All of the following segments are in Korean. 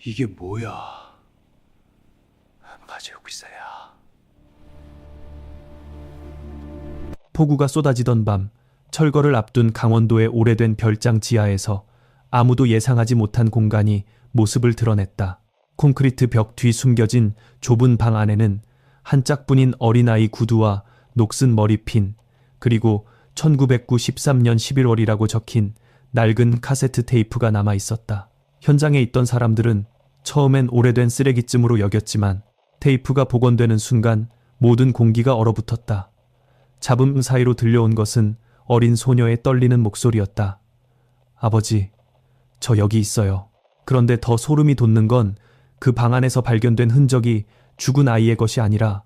이게 뭐야? 마제오기사야. 폭우가 쏟아지던 밤, 철거를 앞둔 강원도의 오래된 별장 지하에서 아무도 예상하지 못한 공간이 모습을 드러냈다. 콘크리트 벽 뒤 숨겨진 좁은 방 안에는 한 짝뿐인 어린아이 구두와 녹슨 머리핀, 그리고 1909 13년 11월이라고 적힌 낡은 카세트 테이프가 남아 있었다. 현장에 있던 사람들은 처음엔 오래된 쓰레기쯤으로 여겼지만 테이프가 복원되는 순간 모든 공기가 얼어붙었다. 잡음 사이로 들려온 것은 어린 소녀의 떨리는 목소리였다. 아버지, 저 여기 있어요. 그런데 더 소름이 돋는 건 그 방 안에서 발견된 흔적이 죽은 아이의 것이 아니라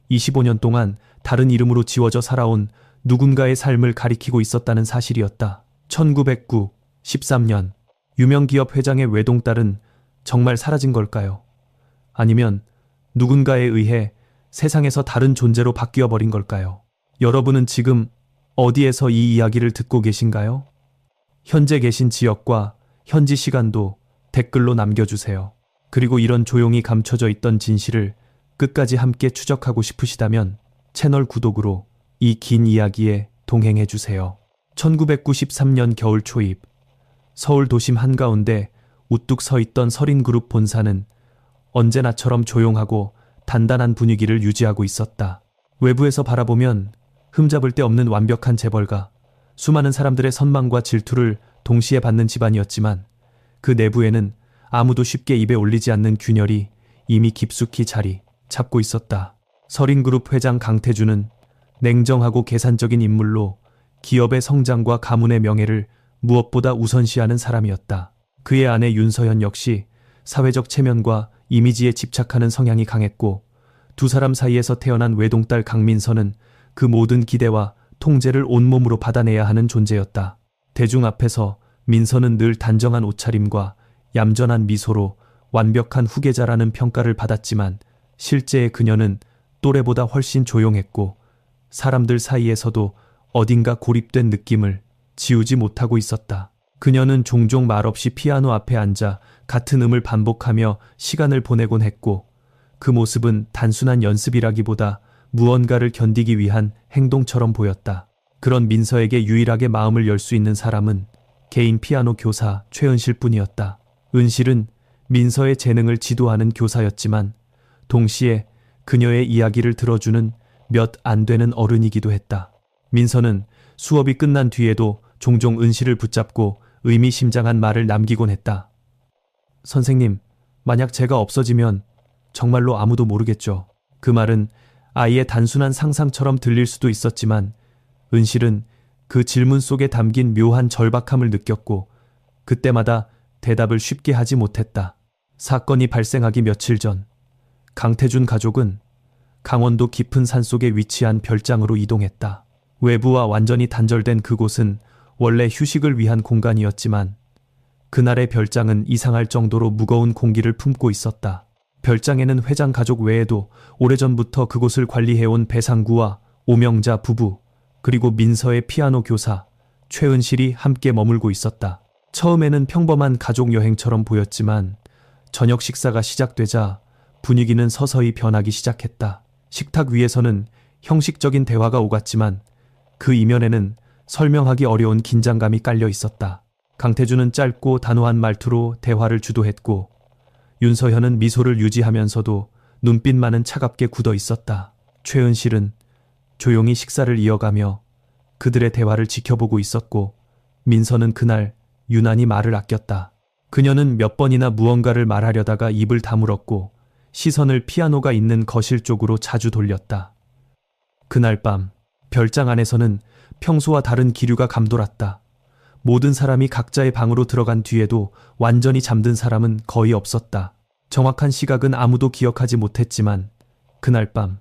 25년 동안 다른 이름으로 지워져 살아온 누군가의 삶을 가리키고 있었다는 사실이었다. 1909, 13년, 유명 기업 회장의 외동딸은 정말 사라진 걸까요? 아니면 누군가에 의해 세상에서 다른 존재로 바뀌어 버린 걸까요? 여러분은 지금 어디에서 이 이야기를 듣고 계신가요? 현재 계신 지역과 현지 시간도 댓글로 남겨주세요. 그리고 이런 조용히 감춰져 있던 진실을 끝까지 함께 추적하고 싶으시다면 채널 구독으로 이 긴 이야기에 동행해주세요. 1993년 겨울 초입, 서울 도심 한가운데 우뚝 서 있던 서린그룹 본사는 언제나처럼 조용하고 단단한 분위기를 유지하고 있었다. 외부에서 바라보면 흠잡을 데 없는 완벽한 재벌가, 수많은 사람들의 선망과 질투를 동시에 받는 집안이었지만 그 내부에는 아무도 쉽게 입에 올리지 않는 균열이 이미 깊숙이 자리 잡고 있었다. 서린그룹 회장 강태주는 냉정하고 계산적인 인물로 기업의 성장과 가문의 명예를 무엇보다 우선시하는 사람이었다. 그의 아내 윤서현 역시 사회적 체면과 이미지에 집착하는 성향이 강했고 두 사람 사이에서 태어난 외동딸 강민서는 그 모든 기대와 통제를 온몸으로 받아내야 하는 존재였다. 대중 앞에서 민서는 늘 단정한 옷차림과 얌전한 미소로 완벽한 후계자라는 평가를 받았지만 실제의 그녀는 또래보다 훨씬 조용했고 사람들 사이에서도 어딘가 고립된 느낌을 지우지 못하고 있었다. 그녀는 종종 말없이 피아노 앞에 앉아 같은 음을 반복하며 시간을 보내곤 했고 그 모습은 단순한 연습이라기보다 무언가를 견디기 위한 행동처럼 보였다. 그런 민서에게 유일하게 마음을 열 수 있는 사람은 개인 피아노 교사 최은실 뿐이었다. 은실은 민서의 재능을 지도하는 교사였지만 동시에 그녀의 이야기를 들어주는 몇 안 되는 어른이기도 했다. 민서는 수업이 끝난 뒤에도 종종 은실을 붙잡고 의미심장한 말을 남기곤 했다. 선생님, 만약 제가 없어지면 정말로 아무도 모르겠죠. 그 말은 아이의 단순한 상상처럼 들릴 수도 있었지만 은실은 그 질문 속에 담긴 묘한 절박함을 느꼈고 그때마다 대답을 쉽게 하지 못했다. 사건이 발생하기 며칠 전 강태준 가족은 강원도 깊은 산속에 위치한 별장으로 이동했다. 외부와 완전히 단절된 그곳은 원래 휴식을 위한 공간이었지만 그날의 별장은 이상할 정도로 무거운 공기를 품고 있었다. 별장에는 회장 가족 외에도 오래전부터 그곳을 관리해온 배상구와 오명자 부부, 그리고 민서의 피아노 교사 최은실이 함께 머물고 있었다. 처음에는 평범한 가족 여행처럼 보였지만 저녁 식사가 시작되자 분위기는 서서히 변하기 시작했다. 식탁 위에서는 형식적인 대화가 오갔지만 그 이면에는 설명하기 어려운 긴장감이 깔려 있었다. 강태주는 짧고 단호한 말투로 대화를 주도했고 윤서현은 미소를 유지하면서도 눈빛만은 차갑게 굳어 있었다. 최은실은 조용히 식사를 이어가며 그들의 대화를 지켜보고 있었고 민서는 그날 유난히 말을 아꼈다. 그녀는 몇 번이나 무언가를 말하려다가 입을 다물었고 시선을 피아노가 있는 거실 쪽으로 자주 돌렸다. 그날 밤 별장 안에서는 평소와 다른 기류가 감돌았다. 모든 사람이 각자의 방으로 들어간 뒤에도 완전히 잠든 사람은 거의 없었다. 정확한 시각은 아무도 기억하지 못했지만 그날 밤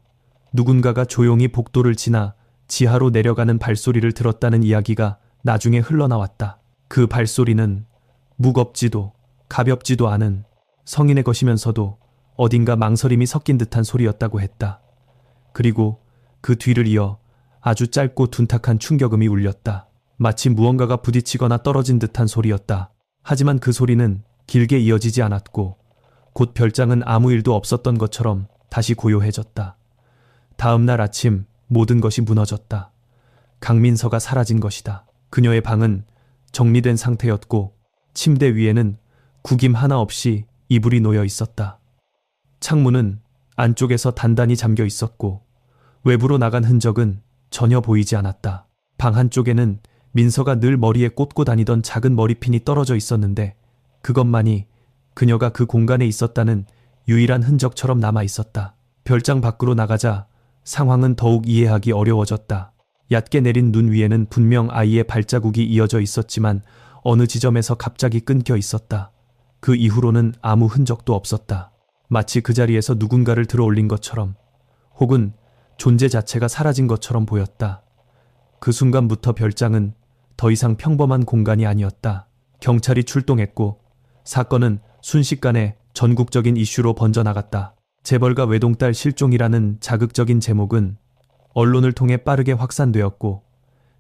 누군가가 조용히 복도를 지나 지하로 내려가는 발소리를 들었다는 이야기가 나중에 흘러나왔다. 그 발소리는 무겁지도 가볍지도 않은 성인의 것이면서도 어딘가 망설임이 섞인 듯한 소리였다고 했다. 그리고 그 뒤를 이어 아주 짧고 둔탁한 충격음이 울렸다. 마치 무언가가 부딪히거나 떨어진 듯한 소리였다. 하지만 그 소리는 길게 이어지지 않았고 곧 별장은 아무 일도 없었던 것처럼 다시 고요해졌다. 다음 날 아침 모든 것이 무너졌다. 강민서가 사라진 것이다. 그녀의 방은 정리된 상태였고 침대 위에는 구김 하나 없이 이불이 놓여 있었다. 창문은 안쪽에서 단단히 잠겨 있었고 외부로 나간 흔적은 전혀 보이지 않았다. 방 한쪽에는 민서가 늘 머리에 꽂고 다니던 작은 머리핀이 떨어져 있었는데 그것만이 그녀가 그 공간에 있었다는 유일한 흔적처럼 남아 있었다. 별장 밖으로 나가자 상황은 더욱 이해하기 어려워졌다. 얕게 내린 눈 위에는 분명 아이의 발자국이 이어져 있었지만 어느 지점에서 갑자기 끊겨 있었다. 그 이후로는 아무 흔적도 없었다. 마치 그 자리에서 누군가를 들어올린 것처럼 혹은 존재 자체가 사라진 것처럼 보였다. 그 순간부터 별장은 더 이상 평범한 공간이 아니었다. 경찰이 출동했고 사건은 순식간에 전국적인 이슈로 번져나갔다. 재벌가 외동딸 실종이라는 자극적인 제목은 언론을 통해 빠르게 확산되었고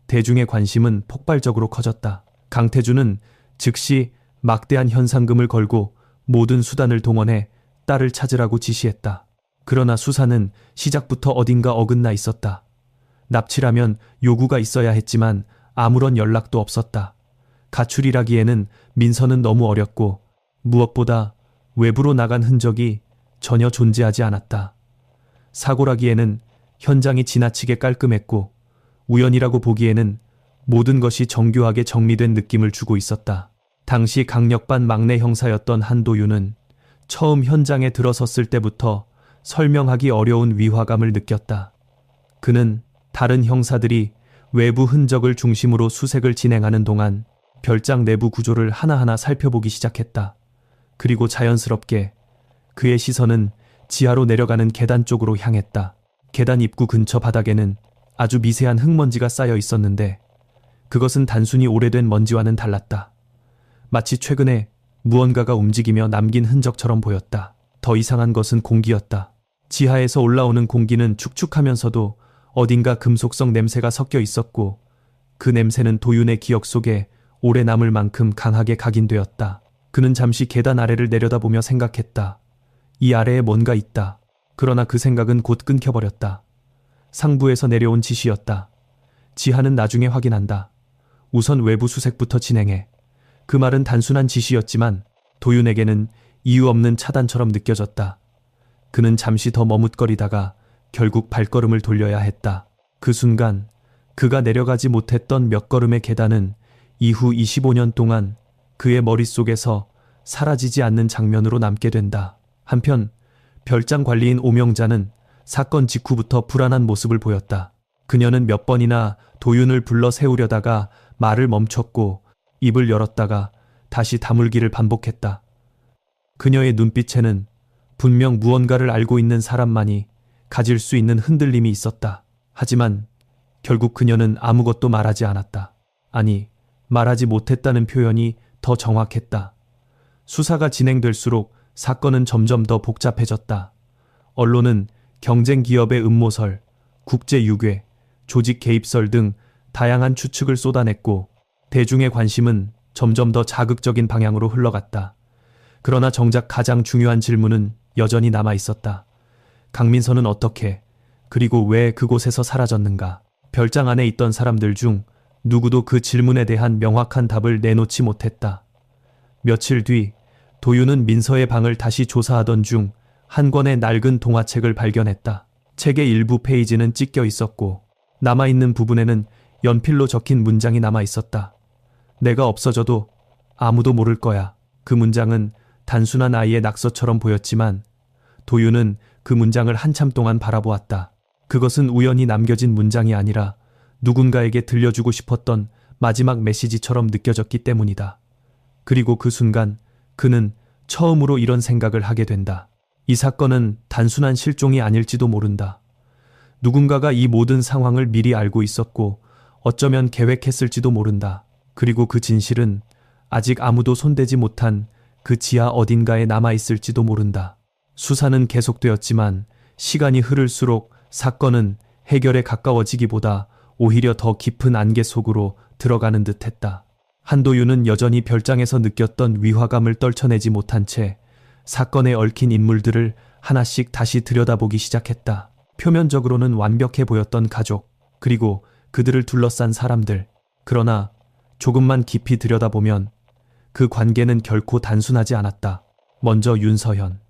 대중의 관심은 폭발적으로 커졌다. 강태주는 즉시 막대한 현상금을 걸고 모든 수단을 동원해 딸을 찾으라고 지시했다. 그러나 수사는 시작부터 어딘가 어긋나 있었다. 납치라면 요구가 있어야 했지만 아무런 연락도 없었다. 가출이라기에는 민서는 너무 어렸고 무엇보다 외부로 나간 흔적이 전혀 존재하지 않았다. 사고라기에는 현장이 지나치게 깔끔했고 우연이라고 보기에는 모든 것이 정교하게 정리된 느낌을 주고 있었다. 당시 강력반 막내 형사였던 한도윤은 처음 현장에 들어섰을 때부터 설명하기 어려운 위화감을 느꼈다. 그는 다른 형사들이 외부 흔적을 중심으로 수색을 진행하는 동안 별장 내부 구조를 하나하나 살펴보기 시작했다. 그리고 자연스럽게 그의 시선은 지하로 내려가는 계단 쪽으로 향했다. 계단 입구 근처 바닥에는 아주 미세한 흙먼지가 쌓여 있었는데 그것은 단순히 오래된 먼지와는 달랐다. 마치 최근에 무언가가 움직이며 남긴 흔적처럼 보였다. 더 이상한 것은 공기였다. 지하에서 올라오는 공기는 축축하면서도 어딘가 금속성 냄새가 섞여 있었고 그 냄새는 도윤의 기억 속에 오래 남을 만큼 강하게 각인되었다. 그는 잠시 계단 아래를 내려다보며 생각했다. 이 아래에 뭔가 있다. 그러나 그 생각은 곧 끊겨버렸다. 상부에서 내려온 지시였다. 지하는 나중에 확인한다. 우선 외부 수색부터 진행해. 그 말은 단순한 지시였지만 도윤에게는 이유 없는 차단처럼 느껴졌다. 그는 잠시 더 머뭇거리다가 결국 발걸음을 돌려야 했다. 그 순간 그가 내려가지 못했던 몇 걸음의 계단은 이후 25년 동안 그의 머릿속에서 사라지지 않는 장면으로 남게 된다. 한편 별장 관리인 오명자는 사건 직후부터 불안한 모습을 보였다. 그녀는 몇 번이나 도윤을 불러 세우려다가 말을 멈췄고 입을 열었다가 다시 다물기를 반복했다. 그녀의 눈빛에는 분명 무언가를 알고 있는 사람만이 가질 수 있는 흔들림이 있었다. 하지만 결국 그녀는 아무것도 말하지 않았다. 아니, 말하지 못했다는 표현이 더 정확했다. 수사가 진행될수록 사건은 점점 더 복잡해졌다. 언론은 경쟁 기업의 음모설, 국제 유괴, 조직 개입설 등 다양한 추측을 쏟아냈고 대중의 관심은 점점 더 자극적인 방향으로 흘러갔다. 그러나 정작 가장 중요한 질문은 여전히 남아 있었다. 강민서는 어떻게, 그리고 왜 그곳에서 사라졌는가? 별장 안에 있던 사람들 중 누구도 그 질문에 대한 명확한 답을 내놓지 못했다. 며칠 뒤 도윤은 민서의 방을 다시 조사하던 중 한 권의 낡은 동화책을 발견했다. 책의 일부 페이지는 찢겨 있었고 남아있는 부분에는 연필로 적힌 문장이 남아 있었다. 내가 없어져도 아무도 모를 거야. 그 문장은 단순한 아이의 낙서처럼 보였지만 도윤은 그 문장을 한참 동안 바라보았다. 그것은 우연히 남겨진 문장이 아니라 누군가에게 들려주고 싶었던 마지막 메시지처럼 느껴졌기 때문이다. 그리고 그 순간 그는 처음으로 이런 생각을 하게 된다. 이 사건은 단순한 실종이 아닐지도 모른다. 누군가가 이 모든 상황을 미리 알고 있었고 어쩌면 계획했을지도 모른다. 그리고 그 진실은 아직 아무도 손대지 못한 그 지하 어딘가에 남아있을지도 모른다. 수사는 계속되었지만 시간이 흐를수록 사건은 해결에 가까워지기보다 오히려 더 깊은 안개 속으로 들어가는 듯했다. 한도윤은 여전히 별장에서 느꼈던 위화감을 떨쳐내지 못한 채 사건에 얽힌 인물들을 하나씩 다시 들여다보기 시작했다. 표면적으로는 완벽해 보였던 가족, 그리고 그들을 둘러싼 사람들. 그러나 조금만 깊이 들여다보면 그 관계는 결코 단순하지 않았다. 먼저 윤서현.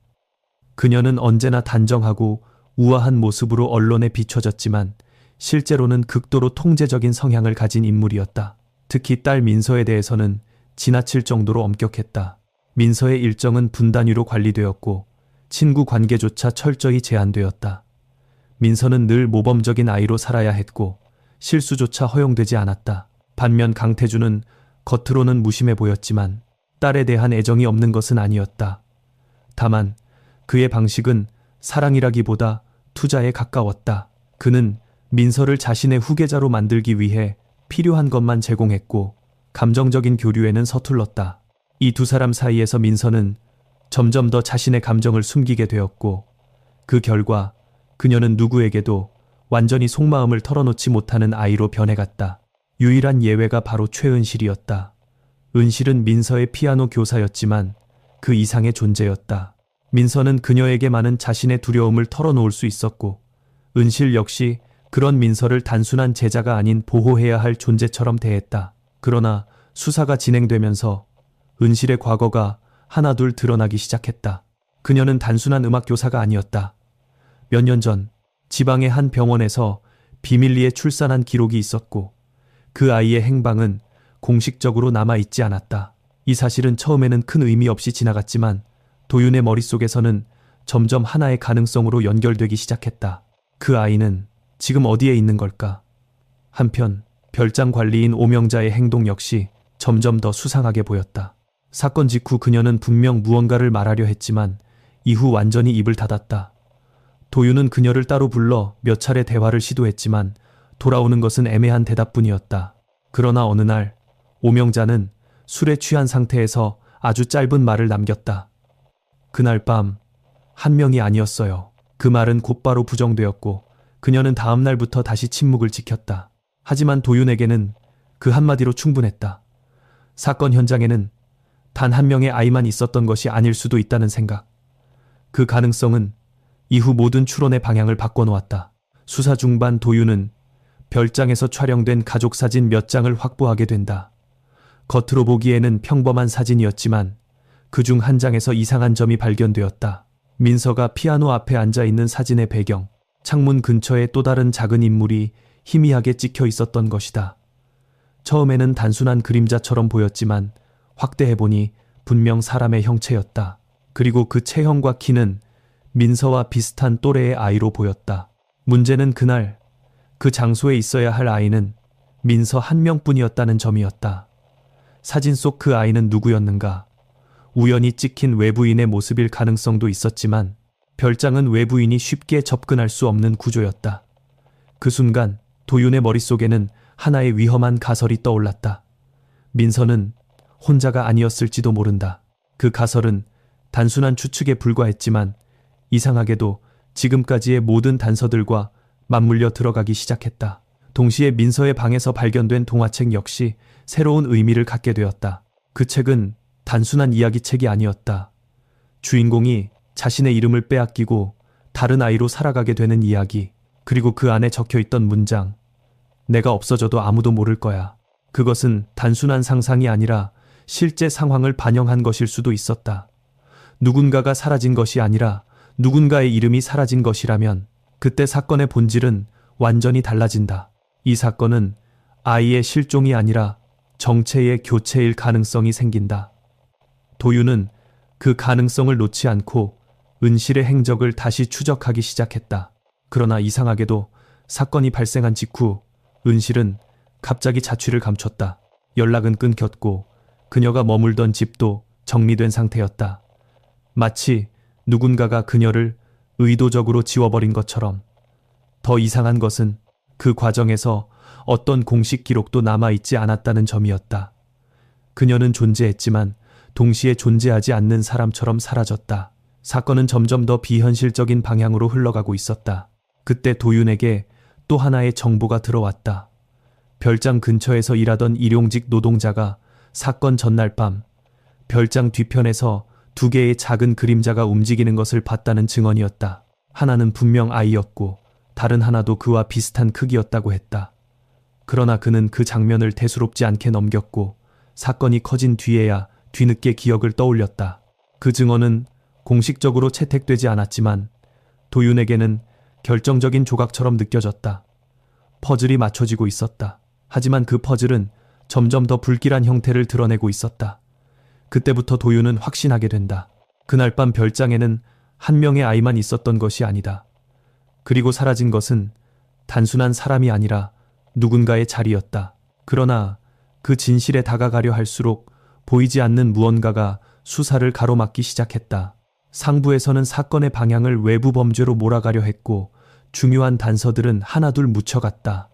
그녀는 언제나 단정하고 우아한 모습으로 언론에 비춰졌지만 실제로는 극도로 통제적인 성향을 가진 인물이었다. 특히 딸 민서에 대해서는 지나칠 정도로 엄격했다. 민서의 일정은 분 단위로 관리되었고 친구 관계조차 철저히 제한되었다. 민서는 늘 모범적인 아이로 살아야 했고 실수조차 허용되지 않았다. 반면 강태주는 겉으로는 무심해 보였지만 딸에 대한 애정이 없는 것은 아니었다. 다만 그의 방식은 사랑이라기보다 투자에 가까웠다. 그는 민서를 자신의 후계자로 만들기 위해 필요한 것만 제공했고 감정적인 교류에는 서툴렀다. 이 두 사람 사이에서 민서는 점점 더 자신의 감정을 숨기게 되었고 그 결과 그녀는 누구에게도 완전히 속마음을 털어놓지 못하는 아이로 변해갔다. 유일한 예외가 바로 최은실이었다. 은실은 민서의 피아노 교사였지만 그 이상의 존재였다. 민서는 그녀에게 많은 자신의 두려움을 털어놓을 수 있었고 은실 역시 그런 민서를 단순한 제자가 아닌 보호해야 할 존재처럼 대했다. 그러나 수사가 진행되면서 은실의 과거가 하나둘 드러나기 시작했다. 그녀는 단순한 음악 교사가 아니었다. 몇 년 전 지방의 한 병원에서 비밀리에 출산한 기록이 있었고 그 아이의 행방은 공식적으로 남아있지 않았다. 이 사실은 처음에는 큰 의미 없이 지나갔지만 도윤의 머릿속에서는 점점 하나의 가능성으로 연결되기 시작했다. 그 아이는 지금 어디에 있는 걸까? 한편 별장 관리인 오명자의 행동 역시 점점 더 수상하게 보였다. 사건 직후 그녀는 분명 무언가를 말하려 했지만 이후 완전히 입을 닫았다. 도윤은 그녀를 따로 불러 몇 차례 대화를 시도했지만 돌아오는 것은 애매한 대답뿐이었다. 그러나 어느 날 오명자는 술에 취한 상태에서 아주 짧은 말을 남겼다. 그날 밤 한 명이 아니었어요. 그 말은 곧바로 부정되었고 그녀는 다음 날부터 다시 침묵을 지켰다. 하지만 도윤에게는 그 한마디로 충분했다. 사건 현장에는 단 한 명의 아이만 있었던 것이 아닐 수도 있다는 생각. 그 가능성은 이후 모든 추론의 방향을 바꿔놓았다. 수사 중반 도윤은 별장에서 촬영된 가족 사진 몇 장을 확보하게 된다. 겉으로 보기에는 평범한 사진이었지만 그중 한 장에서 이상한 점이 발견되었다. 민서가 피아노 앞에 앉아 있는 사진의 배경, 창문 근처에 또 다른 작은 인물이 희미하게 찍혀 있었던 것이다. 처음에는 단순한 그림자처럼 보였지만 확대해보니 분명 사람의 형체였다. 그리고 그 체형과 키는 민서와 비슷한 또래의 아이로 보였다. 문제는 그날 그 장소에 있어야 할 아이는 민서 한 명뿐이었다는 점이었다. 사진 속 그 아이는 누구였는가? 우연히 찍힌 외부인의 모습일 가능성도 있었지만 별장은 외부인이 쉽게 접근할 수 없는 구조였다. 그 순간 도윤의 머릿속에는 하나의 위험한 가설이 떠올랐다. 민서는 혼자가 아니었을지도 모른다. 그 가설은 단순한 추측에 불과했지만 이상하게도 지금까지의 모든 단서들과 맞물려 들어가기 시작했다. 동시에 민서의 방에서 발견된 동화책 역시 새로운 의미를 갖게 되었다. 그 책은 단순한 이야기책이 아니었다. 주인공이 자신의 이름을 빼앗기고 다른 아이로 살아가게 되는 이야기, 그리고 그 안에 적혀있던 문장, 내가 없어져도 아무도 모를 거야. 그것은 단순한 상상이 아니라 실제 상황을 반영한 것일 수도 있었다. 누군가가 사라진 것이 아니라 누군가의 이름이 사라진 것이라면 그때 사건의 본질은 완전히 달라진다. 이 사건은 아이의 실종이 아니라 정체의 교체일 가능성이 생긴다. 도윤은 그 가능성을 놓지 않고 은실의 행적을 다시 추적하기 시작했다. 그러나 이상하게도 사건이 발생한 직후 은실은 갑자기 자취를 감췄다. 연락은 끊겼고 그녀가 머물던 집도 정리된 상태였다. 마치 누군가가 그녀를 의도적으로 지워버린 것처럼. 더 이상한 것은 그 과정에서 어떤 공식 기록도 남아있지 않았다는 점이었다. 그녀는 존재했지만 동시에 존재하지 않는 사람처럼 사라졌다. 사건은 점점 더 비현실적인 방향으로 흘러가고 있었다. 그때 도윤에게 또 하나의 정보가 들어왔다. 별장 근처에서 일하던 일용직 노동자가 사건 전날 밤 별장 뒤편에서 두 개의 작은 그림자가 움직이는 것을 봤다는 증언이었다. 하나는 분명 아이였고 다른 하나도 그와 비슷한 크기였다고 했다. 그러나 그는 그 장면을 대수롭지 않게 넘겼고 사건이 커진 뒤에야 뒤늦게 기억을 떠올렸다. 그 증언은 공식적으로 채택되지 않았지만 도윤에게는 결정적인 조각처럼 느껴졌다. 퍼즐이 맞춰지고 있었다. 하지만 그 퍼즐은 점점 더 불길한 형태를 드러내고 있었다. 그때부터 도윤은 확신하게 된다. 그날 밤 별장에는 한 명의 아이만 있었던 것이 아니다. 그리고 사라진 것은 단순한 사람이 아니라 누군가의 자리였다. 그러나 그 진실에 다가가려 할수록 보이지 않는 무언가가 수사를 가로막기 시작했다. 상부에서는 사건의 방향을 외부 범죄로 몰아가려 했고 중요한 단서들은 하나둘 묻혀갔다.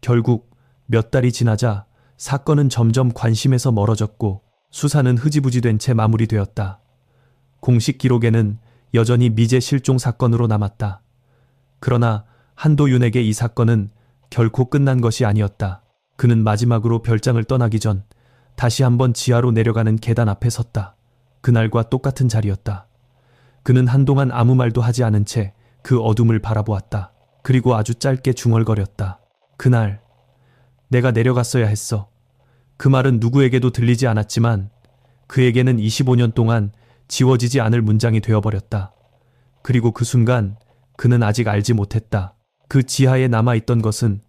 결국 몇 달이 지나자 사건은 점점 관심에서 멀어졌고 수사는 흐지부지된 채 마무리되었다. 공식 기록에는 여전히 미제 실종 사건으로 남았다. 그러나 한도윤에게 이 사건은 결코 끝난 것이 아니었다. 그는 마지막으로 별장을 떠나기 전 다시 한번 지하로 내려가는 계단 앞에 섰다. 그날과 똑같은 자리였다. 그는 한동안 아무 말도 하지 않은 채 그 어둠을 바라보았다. 그리고 아주 짧게 중얼거렸다. 그날 내가 내려갔어야 했어. 그 말은 누구에게도 들리지 않았지만 그에게는 25년 동안 지워지지 않을 문장이 되어버렸다. 그리고 그 순간 그는 아직 알지 못했다. 그 지하에 남아있던 것은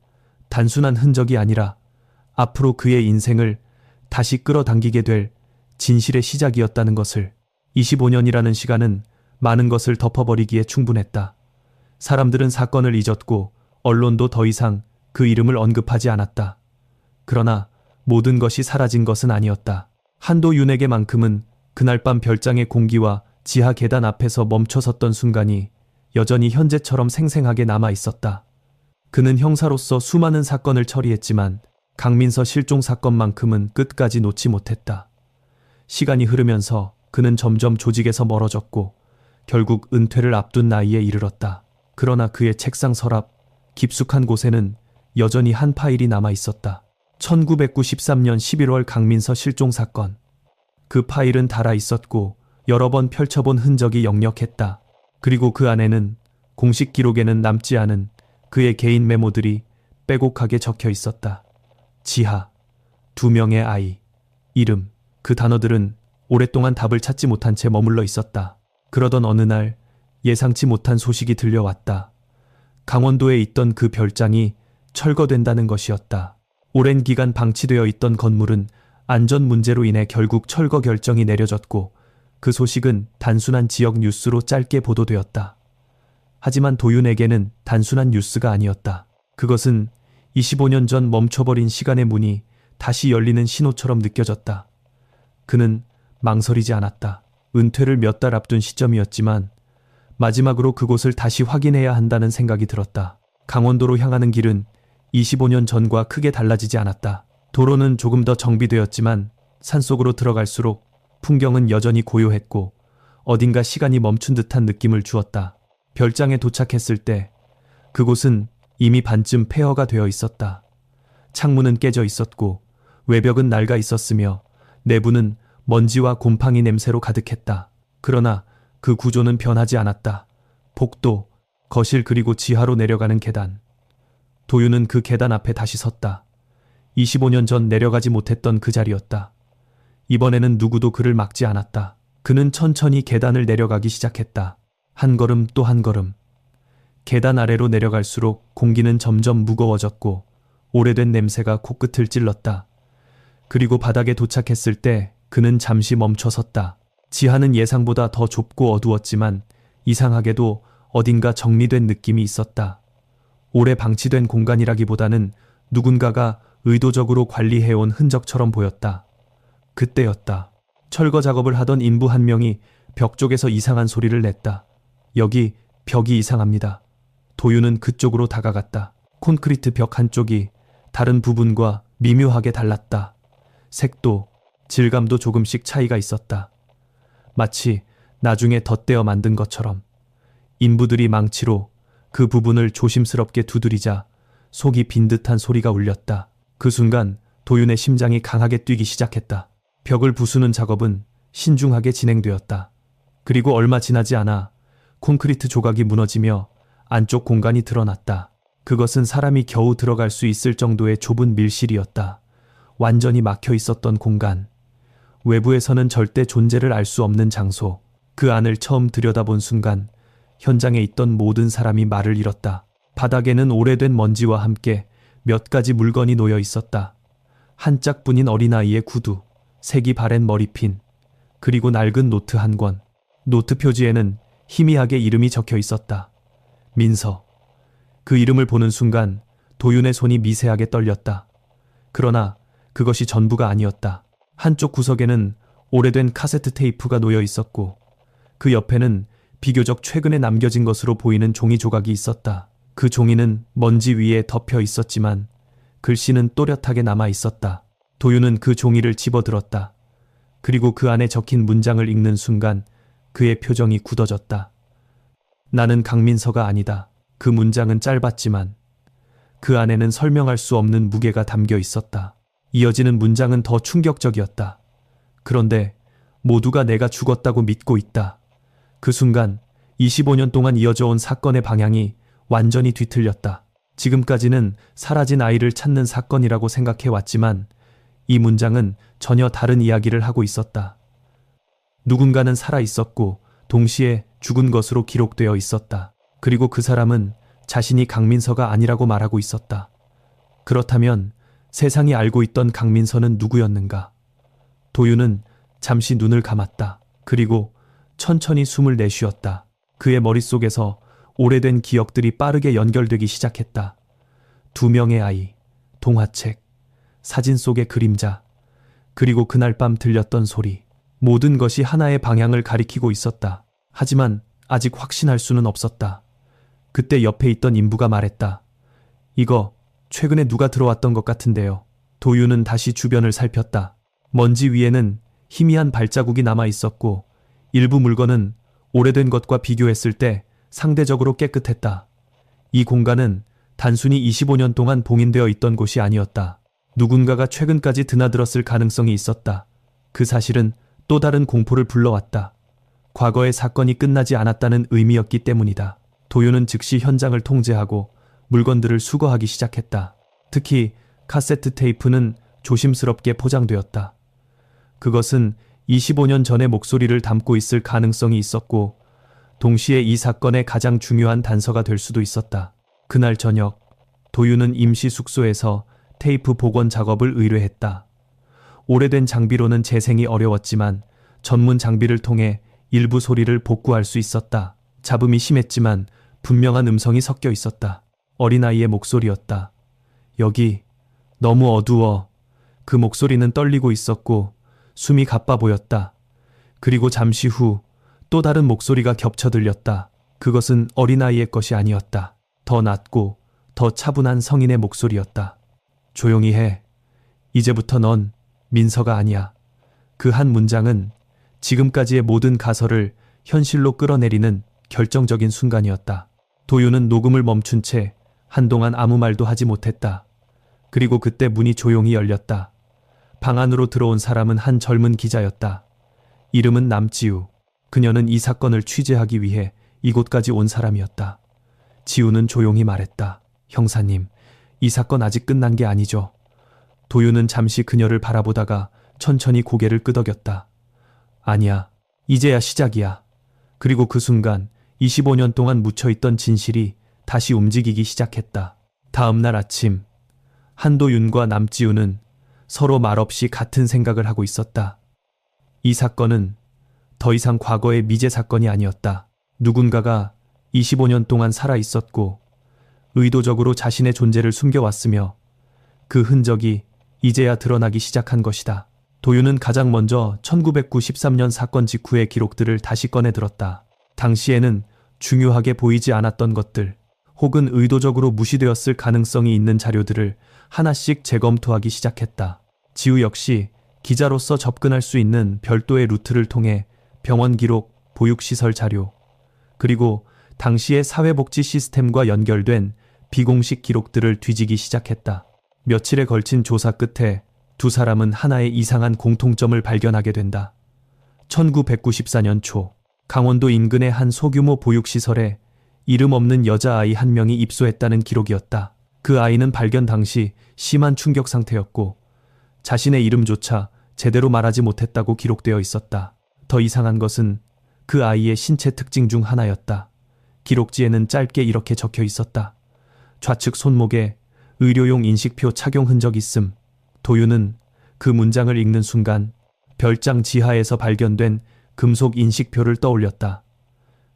단순한 흔적이 아니라 앞으로 그의 인생을 다시 끌어당기게 될 진실의 시작이었다는 것을. 25년이라는 시간은 많은 것을 덮어버리기에 충분했다. 사람들은 사건을 잊었고 언론도 더 이상 그 이름을 언급하지 않았다. 그러나 모든 것이 사라진 것은 아니었다. 한도윤에게만큼은 그날 밤 별장의 공기와 지하 계단 앞에서 멈춰섰던 순간이 여전히 현재처럼 생생하게 남아 있었다. 그는 형사로서 수많은 사건을 처리했지만 강민서 실종 사건만큼은 끝까지 놓지 못했다. 시간이 흐르면서 그는 점점 조직에서 멀어졌고 결국 은퇴를 앞둔 나이에 이르렀다. 그러나 그의 책상 서랍 깊숙한 곳에는 여전히 한 파일이 남아 있었다. 1993년 11월 강민서 실종 사건. 그 파일은 닳아 있었고 여러 번 펼쳐본 흔적이 역력했다. 그리고 그 안에는 공식 기록에는 남지 않은 그의 개인 메모들이 빼곡하게 적혀 있었다. 지하, 2명의 아이, 이름. 그 단어들은 오랫동안 답을 찾지 못한 채 머물러 있었다. 그러던 어느 날 예상치 못한 소식이 들려왔다. 강원도에 있던 그 별장이 철거된다는 것이었다. 오랜 기간 방치되어 있던 건물은 안전 문제로 인해 결국 철거 결정이 내려졌고 그 소식은 단순한 지역 뉴스로 짧게 보도되었다. 하지만 도윤에게는 단순한 뉴스가 아니었다. 그것은 25년 전 멈춰버린 시간의 문이 다시 열리는 신호처럼 느껴졌다. 그는 망설이지 않았다. 은퇴를 몇 달 앞둔 시점이었지만 마지막으로 그곳을 다시 확인해야 한다는 생각이 들었다. 강원도로 향하는 길은 25년 전과 크게 달라지지 않았다. 도로는 조금 더 정비되었지만 산속으로 들어갈수록 풍경은 여전히 고요했고 어딘가 시간이 멈춘 듯한 느낌을 주었다. 별장에 도착했을 때 그곳은 이미 반쯤 폐허가 되어 있었다. 창문은 깨져 있었고 외벽은 낡아 있었으며 내부는 먼지와 곰팡이 냄새로 가득했다. 그러나 그 구조는 변하지 않았다. 복도, 거실 그리고 지하로 내려가는 계단. 도윤은 그 계단 앞에 다시 섰다. 25년 전 내려가지 못했던 그 자리였다. 이번에는 누구도 그를 막지 않았다. 그는 천천히 계단을 내려가기 시작했다. 한 걸음 또 한 걸음. 계단 아래로 내려갈수록 공기는 점점 무거워졌고 오래된 냄새가 코끝을 찔렀다. 그리고 바닥에 도착했을 때 그는 잠시 멈춰 섰다. 지하는 예상보다 더 좁고 어두웠지만 이상하게도 어딘가 정리된 느낌이 있었다. 오래 방치된 공간이라기보다는 누군가가 의도적으로 관리해온 흔적처럼 보였다. 그때였다. 철거 작업을 하던 인부 한 명이 벽 쪽에서 이상한 소리를 냈다. 여기 벽이 이상합니다. 도윤은 그쪽으로 다가갔다. 콘크리트 벽 한쪽이 다른 부분과 미묘하게 달랐다. 색도, 질감도 조금씩 차이가 있었다. 마치 나중에 덧대어 만든 것처럼. 인부들이 망치로 그 부분을 조심스럽게 두드리자 속이 빈 듯한 소리가 울렸다. 그 순간 도윤의 심장이 강하게 뛰기 시작했다. 벽을 부수는 작업은 신중하게 진행되었다. 그리고 얼마 지나지 않아 콘크리트 조각이 무너지며 안쪽 공간이 드러났다. 그것은 사람이 겨우 들어갈 수 있을 정도의 좁은 밀실이었다. 완전히 막혀 있었던 공간. 외부에서는 절대 존재를 알 수 없는 장소. 그 안을 처음 들여다본 순간 현장에 있던 모든 사람이 말을 잃었다. 바닥에는 오래된 먼지와 함께 몇 가지 물건이 놓여 있었다. 한 짝뿐인 어린아이의 구두, 색이 바랜 머리핀, 그리고 낡은 노트 한 권. 노트 표지에는 희미하게 이름이 적혀 있었다. 민서. 그 이름을 보는 순간 도윤의 손이 미세하게 떨렸다. 그러나 그것이 전부가 아니었다. 한쪽 구석에는 오래된 카세트 테이프가 놓여 있었고 그 옆에는 비교적 최근에 남겨진 것으로 보이는 종이 조각이 있었다. 그 종이는 먼지 위에 덮여 있었지만 글씨는 또렷하게 남아 있었다. 도윤은 그 종이를 집어들었다. 그리고 그 안에 적힌 문장을 읽는 순간 그의 표정이 굳어졌다. 나는 강민서가 아니다. 그 문장은 짧았지만 그 안에는 설명할 수 없는 무게가 담겨 있었다. 이어지는 문장은 더 충격적이었다. 그런데 모두가 내가 죽었다고 믿고 있다. 그 순간 25년 동안 이어져 온 사건의 방향이 완전히 뒤틀렸다. 지금까지는 사라진 아이를 찾는 사건이라고 생각해 왔지만 이 문장은 전혀 다른 이야기를 하고 있었다. 누군가는 살아 있었고 동시에 죽은 것으로 기록되어 있었다. 그리고 그 사람은 자신이 강민서가 아니라고 말하고 있었다. 그렇다면 세상이 알고 있던 강민서는 누구였는가? 도윤은 잠시 눈을 감았다. 그리고 천천히 숨을 내쉬었다. 그의 머릿속에서 오래된 기억들이 빠르게 연결되기 시작했다. 2명의 아이, 동화책, 사진 속의 그림자, 그리고 그날 밤 들렸던 소리. 모든 것이 하나의 방향을 가리키고 있었다. 하지만 아직 확신할 수는 없었다. 그때 옆에 있던 인부가 말했다. 이거 최근에 누가 들어왔던 것 같은데요. 도윤은 다시 주변을 살폈다. 먼지 위에는 희미한 발자국이 남아 있었고 일부 물건은 오래된 것과 비교했을 때 상대적으로 깨끗했다. 이 공간은 단순히 25년 동안 봉인되어 있던 곳이 아니었다. 누군가가 최근까지 드나들었을 가능성이 있었다. 그 사실은 또 다른 공포를 불러왔다. 과거의 사건이 끝나지 않았다는 의미였기 때문이다. 도윤은 즉시 현장을 통제하고 물건들을 수거하기 시작했다. 특히 카세트 테이프는 조심스럽게 포장되었다. 그것은 25년 전의 목소리를 담고 있을 가능성이 있었고 동시에 이 사건의 가장 중요한 단서가 될 수도 있었다. 그날 저녁 도윤은 임시 숙소에서 테이프 복원 작업을 의뢰했다. 오래된 장비로는 재생이 어려웠지만 전문 장비를 통해 일부 소리를 복구할 수 있었다. 잡음이 심했지만 분명한 음성이 섞여 있었다. 어린아이의 목소리였다. 여기 너무 어두워. 그 목소리는 떨리고 있었고 숨이 가빠 보였다. 그리고 잠시 후 또 다른 목소리가 겹쳐 들렸다. 그것은 어린아이의 것이 아니었다. 더 낮고 더 차분한 성인의 목소리였다. 조용히 해. 이제부터 넌 민서가 아니야. 그 한 문장은 지금까지의 모든 가설을 현실로 끌어내리는 결정적인 순간이었다. 도윤은 녹음을 멈춘 채 한동안 아무 말도 하지 못했다. 그리고 그때 문이 조용히 열렸다. 방 안으로 들어온 사람은 한 젊은 기자였다. 이름은 남지우. 그녀는 이 사건을 취재하기 위해 이곳까지 온 사람이었다. 지우는 조용히 말했다. 형사님, 이 사건 아직 끝난 게 아니죠. 도윤은 잠시 그녀를 바라보다가 천천히 고개를 끄덕였다. 아니야, 이제야 시작이야. 그리고 그 순간 25년 동안 묻혀있던 진실이 다시 움직이기 시작했다. 다음 날 아침, 한도윤과 남지우는 서로 말없이 같은 생각을 하고 있었다. 이 사건은 더 이상 과거의 미제 사건이 아니었다. 누군가가 25년 동안 살아 있었고 의도적으로 자신의 존재를 숨겨왔으며 그 흔적이 이제야 드러나기 시작한 것이다. 도윤은 가장 먼저 1993년 사건 직후의 기록들을 다시 꺼내 들었다. 당시에는 중요하게 보이지 않았던 것들, 혹은 의도적으로 무시되었을 가능성이 있는 자료들을 하나씩 재검토하기 시작했다. 지우 역시 기자로서 접근할 수 있는 별도의 루트를 통해 병원 기록, 보육시설 자료, 그리고 당시의 사회복지 시스템과 연결된 비공식 기록들을 뒤지기 시작했다. 며칠에 걸친 조사 끝에 두 사람은 하나의 이상한 공통점을 발견하게 된다. 1994년 초 강원도 인근의 한 소규모 보육시설에 이름 없는 여자아이 한 명이 입소했다는 기록이었다. 그 아이는 발견 당시 심한 충격 상태였고 자신의 이름조차 제대로 말하지 못했다고 기록되어 있었다. 더 이상한 것은 그 아이의 신체 특징 중 하나였다. 기록지에는 짧게 이렇게 적혀 있었다. 좌측 손목에 의료용 인식표 착용 흔적 있음. 도윤은 그 문장을 읽는 순간 별장 지하에서 발견된 금속 인식표를 떠올렸다.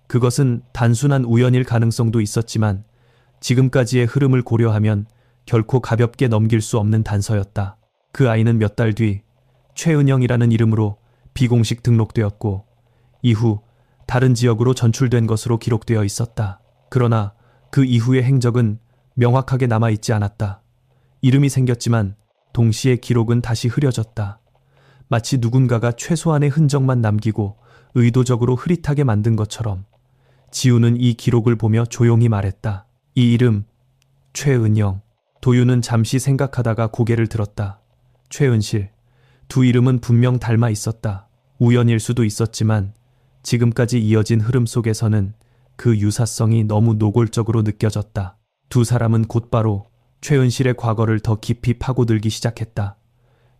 그것은 단순한 우연일 가능성도 있었지만 지금까지의 흐름을 고려하면 결코 가볍게 넘길 수 없는 단서였다. 그 아이는 몇 달 뒤 최은영이라는 이름으로 비공식 등록되었고 이후 다른 지역으로 전출된 것으로 기록되어 있었다. 그러나 그 이후의 행적은 명확하게 남아있지 않았다. 이름이 생겼지만 동시에 기록은 다시 흐려졌다. 마치 누군가가 최소한의 흔적만 남기고 의도적으로 흐릿하게 만든 것처럼. 지우는 이 기록을 보며 조용히 말했다. 이 이름, 최은영. 도윤은 잠시 생각하다가 고개를 들었다. 최은실. 두 이름은 분명 닮아 있었다. 우연일 수도 있었지만 지금까지 이어진 흐름 속에서는 그 유사성이 너무 노골적으로 느껴졌다. 두 사람은 곧바로 최은실의 과거를 더 깊이 파고들기 시작했다.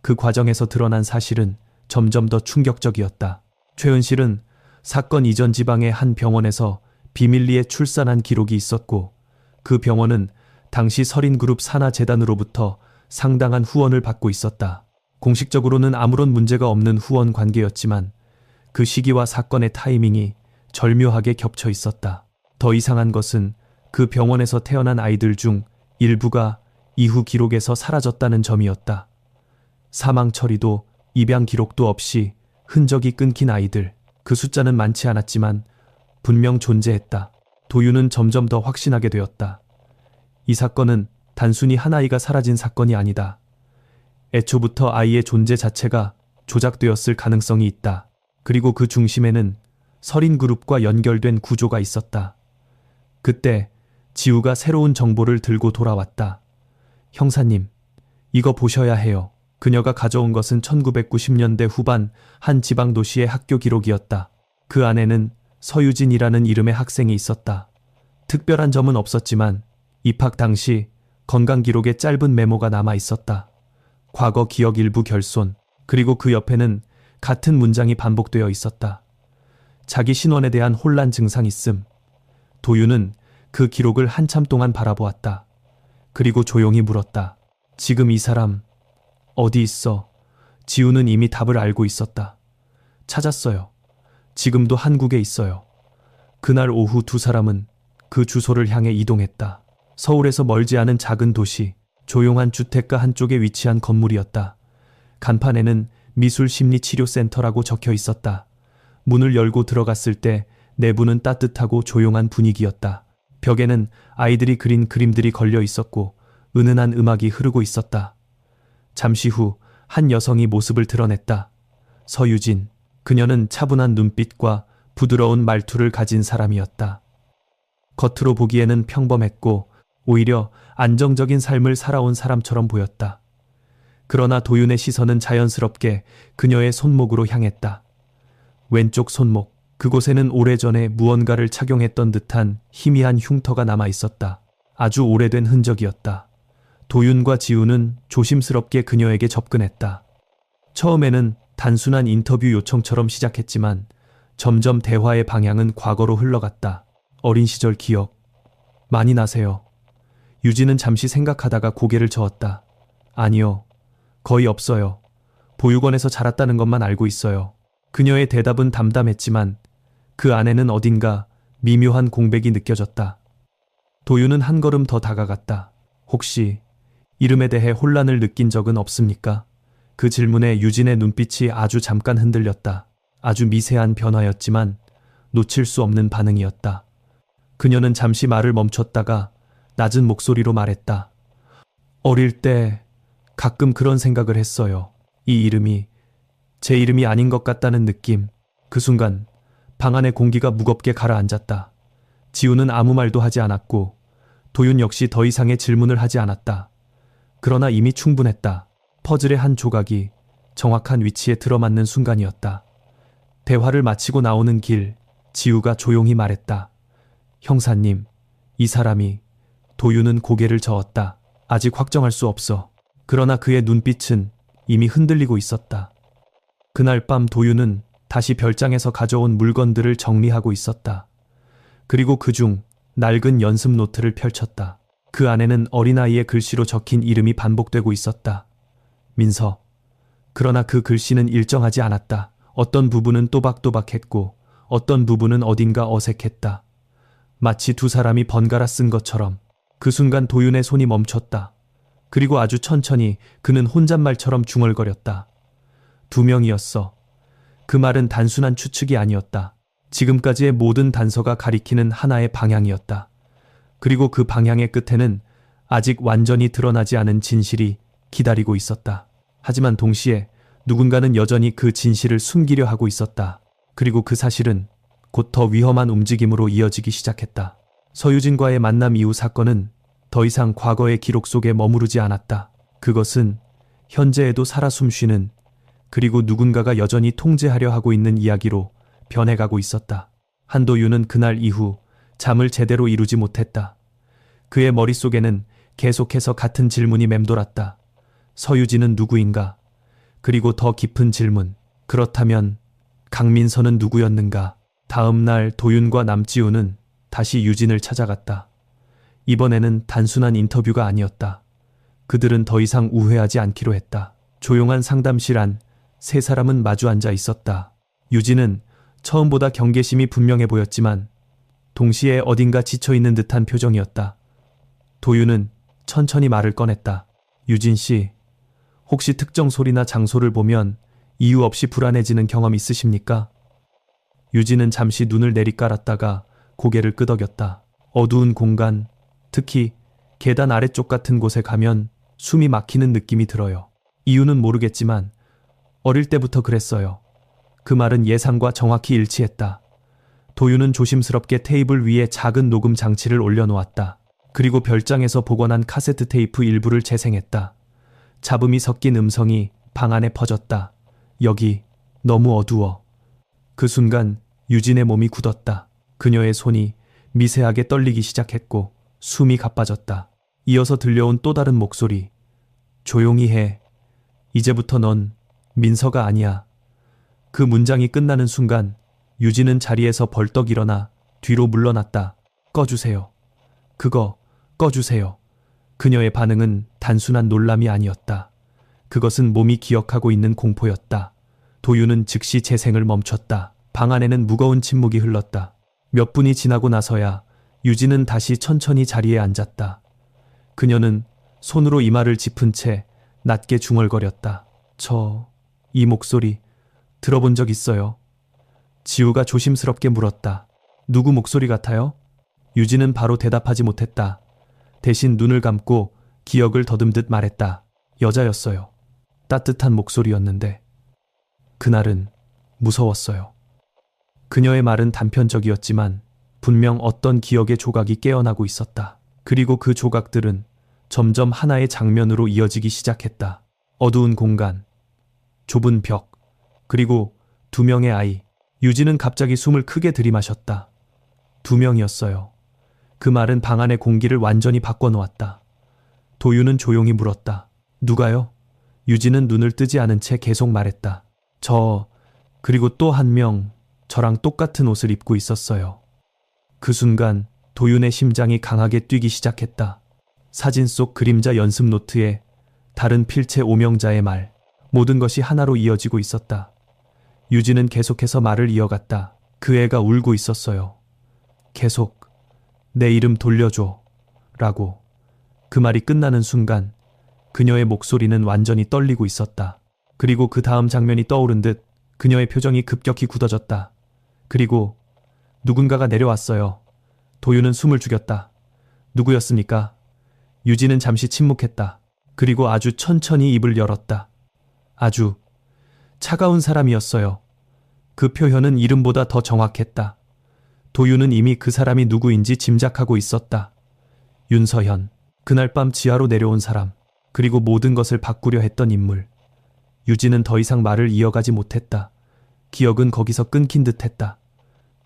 그 과정에서 드러난 사실은 점점 더 충격적이었다. 최은실은 사건 이전 지방의 한 병원에서 비밀리에 출산한 기록이 있었고 그 병원은 당시 서린그룹 산하재단으로부터 상당한 후원을 받고 있었다. 공식적으로는 아무런 문제가 없는 후원 관계였지만 그 시기와 사건의 타이밍이 절묘하게 겹쳐 있었다. 더 이상한 것은 그 병원에서 태어난 아이들 중 일부가 이후 기록에서 사라졌다는 점이었다. 사망 처리도 입양 기록도 없이 흔적이 끊긴 아이들. 그 숫자는 많지 않았지만 분명 존재했다. 도윤은 점점 더 확신하게 되었다. 이 사건은 단순히 한 아이가 사라진 사건이 아니다. 애초부터 아이의 존재 자체가 조작되었을 가능성이 있다. 그리고 그 중심에는 서린그룹과 연결된 구조가 있었다. 그때 지우가 새로운 정보를 들고 돌아왔다. 형사님, 이거 보셔야 해요. 그녀가 가져온 것은 1990년대 후반 한 지방도시의 학교 기록이었다. 그 안에는 서유진이라는 이름의 학생이 있었다. 특별한 점은 없었지만 입학 당시 건강기록에 짧은 메모가 남아 있었다. 과거 기억 일부 결손, 그리고 그 옆에는 같은 문장이 반복되어 있었다. 자기 신원에 대한 혼란 증상 있음. 도윤은 그 기록을 한참 동안 바라보았다. 그리고 조용히 물었다. 지금 이 사람 어디 있어? 지우는 이미 답을 알고 있었다. 찾았어요. 지금도 한국에 있어요. 그날 오후 두 사람은 그 주소를 향해 이동했다. 서울에서 멀지 않은 작은 도시, 조용한 주택가 한쪽에 위치한 건물이었다. 간판에는 미술심리치료센터라고 적혀 있었다. 문을 열고 들어갔을 때 내부는 따뜻하고 조용한 분위기였다. 벽에는 아이들이 그린 그림들이 걸려 있었고 은은한 음악이 흐르고 있었다. 잠시 후 한 여성이 모습을 드러냈다. 서유진. 그녀는 차분한 눈빛과 부드러운 말투를 가진 사람이었다. 겉으로 보기에는 평범했고 오히려 안정적인 삶을 살아온 사람처럼 보였다. 그러나 도윤의 시선은 자연스럽게 그녀의 손목으로 향했다. 왼쪽 손목, 그곳에는 오래전에 무언가를 착용했던 듯한 희미한 흉터가 남아 있었다. 아주 오래된 흔적이었다. 도윤과 지우는 조심스럽게 그녀에게 접근했다. 처음에는 단순한 인터뷰 요청처럼 시작했지만 점점 대화의 방향은 과거로 흘러갔다. 어린 시절 기억 많이 나세요? 유진은 잠시 생각하다가 고개를 저었다. 아니요. 거의 없어요. 보육원에서 자랐다는 것만 알고 있어요. 그녀의 대답은 담담했지만 그 안에는 어딘가 미묘한 공백이 느껴졌다. 도윤은 한 걸음 더 다가갔다. 혹시 이름에 대해 혼란을 느낀 적은 없습니까? 그 질문에 유진의 눈빛이 아주 잠깐 흔들렸다. 아주 미세한 변화였지만 놓칠 수 없는 반응이었다. 그녀는 잠시 말을 멈췄다가 낮은 목소리로 말했다. 어릴 때 가끔 그런 생각을 했어요. 이 이름이 제 이름이 아닌 것 같다는 느낌. 그 순간 방 안의 공기가 무겁게 가라앉았다. 지우는 아무 말도 하지 않았고 도윤 역시 더 이상의 질문을 하지 않았다. 그러나 이미 충분했다. 퍼즐의 한 조각이 정확한 위치에 들어맞는 순간이었다. 대화를 마치고 나오는 길, 지우가 조용히 말했다. 형사님, 이 사람이. 도윤은 고개를 저었다. 아직 확정할 수 없어. 그러나 그의 눈빛은 이미 흔들리고 있었다. 그날 밤 도윤은 다시 별장에서 가져온 물건들을 정리하고 있었다. 그리고 그중 낡은 연습 노트를 펼쳤다. 그 안에는 어린아이의 글씨로 적힌 이름이 반복되고 있었다. 민서. 그러나 그 글씨는 일정하지 않았다. 어떤 부분은 또박또박했고 어떤 부분은 어딘가 어색했다. 마치 두 사람이 번갈아 쓴 것처럼. 그 순간 도윤의 손이 멈췄다. 그리고 아주 천천히 그는 혼잣말처럼 중얼거렸다. 2명이었어. 그 말은 단순한 추측이 아니었다. 지금까지의 모든 단서가 가리키는 하나의 방향이었다. 그리고 그 방향의 끝에는 아직 완전히 드러나지 않은 진실이 기다리고 있었다. 하지만 동시에 누군가는 여전히 그 진실을 숨기려 하고 있었다. 그리고 그 사실은 곧 더 위험한 움직임으로 이어지기 시작했다. 서유진과의 만남 이후 사건은 더 이상 과거의 기록 속에 머무르지 않았다. 그것은 현재에도 살아 숨쉬는, 그리고 누군가가 여전히 통제하려 하고 있는 이야기로 변해가고 있었다. 한도윤은 그날 이후 잠을 제대로 이루지 못했다. 그의 머릿속에는 계속해서 같은 질문이 맴돌았다. 서유진은 누구인가? 그리고 더 깊은 질문. 그렇다면 강민서는 누구였는가? 다음 날 도윤과 남지우는 다시 유진을 찾아갔다. 이번에는 단순한 인터뷰가 아니었다. 그들은 더 이상 우회하지 않기로 했다. 조용한 상담실 안 세 사람은 마주 앉아 있었다. 유진은 처음보다 경계심이 분명해 보였지만 동시에 어딘가 지쳐있는 듯한 표정이었다. 도윤은 천천히 말을 꺼냈다. 유진 씨, 혹시 특정 소리나 장소를 보면 이유 없이 불안해지는 경험 있으십니까? 유진은 잠시 눈을 내리깔았다가 고개를 끄덕였다. 어두운 공간, 특히 계단 아래쪽 같은 곳에 가면 숨이 막히는 느낌이 들어요. 이유는 모르겠지만 어릴 때부터 그랬어요. 그 말은 예상과 정확히 일치했다. 도윤은 조심스럽게 테이블 위에 작은 녹음 장치를 올려놓았다. 그리고 별장에서 복원한 카세트 테이프 일부를 재생했다. 잡음이 섞인 음성이 방 안에 퍼졌다. 여기 너무 어두워. 그 순간 유진의 몸이 굳었다. 그녀의 손이 미세하게 떨리기 시작했고 숨이 가빠졌다. 이어서 들려온 또 다른 목소리. 조용히 해. 이제부터 넌 민서가 아니야. 그 문장이 끝나는 순간 유진은 자리에서 벌떡 일어나 뒤로 물러났다. 꺼주세요. 그거 꺼주세요. 그녀의 반응은 단순한 놀람이 아니었다. 그것은 몸이 기억하고 있는 공포였다. 도윤은 즉시 재생을 멈췄다. 방 안에는 무거운 침묵이 흘렀다. 몇 분이 지나고 나서야 유진은 다시 천천히 자리에 앉았다. 그녀는 손으로 이마를 짚은 채 낮게 중얼거렸다. 이 목소리 들어본 적 있어요. 지우가 조심스럽게 물었다. 누구 목소리 같아요? 유진은 바로 대답하지 못했다. 대신 눈을 감고 기억을 더듬듯 말했다. 여자였어요. 따뜻한 목소리였는데 그날은 무서웠어요. 그녀의 말은 단편적이었지만 분명 어떤 기억의 조각이 깨어나고 있었다. 그리고 그 조각들은 점점 하나의 장면으로 이어지기 시작했다. 어두운 공간, 좁은 벽, 그리고 2명의 아이. 유진은 갑자기 숨을 크게 들이마셨다. 2명이었어요. 그 말은 방 안의 공기를 완전히 바꿔놓았다. 도윤은 조용히 물었다. 누가요? 유진은 눈을 뜨지 않은 채 계속 말했다. 그리고 또 1명, 저랑 똑같은 옷을 입고 있었어요. 그 순간 도윤의 심장이 강하게 뛰기 시작했다. 사진 속 그림자 연습 노트에 다른 필체 오명자의 말, 모든 것이 하나로 이어지고 있었다. 유진은 계속해서 말을 이어갔다. 그 애가 울고 있었어요. 계속 내 이름 돌려줘 라고. 그 말이 끝나는 순간 그녀의 목소리는 완전히 떨리고 있었다. 그리고 그 다음 장면이 떠오른 듯 그녀의 표정이 급격히 굳어졌다. 그리고 누군가가 내려왔어요. 도윤은 숨을 죽였다. 누구였습니까? 유진은 잠시 침묵했다. 그리고 아주 천천히 입을 열었다. 아주 차가운 사람이었어요. 그 표현은 이름보다 더 정확했다. 도윤은 이미 그 사람이 누구인지 짐작하고 있었다. 윤서현. 그날 밤 지하로 내려온 사람. 그리고 모든 것을 바꾸려 했던 인물. 유진은 더 이상 말을 이어가지 못했다. 기억은 거기서 끊긴 듯했다.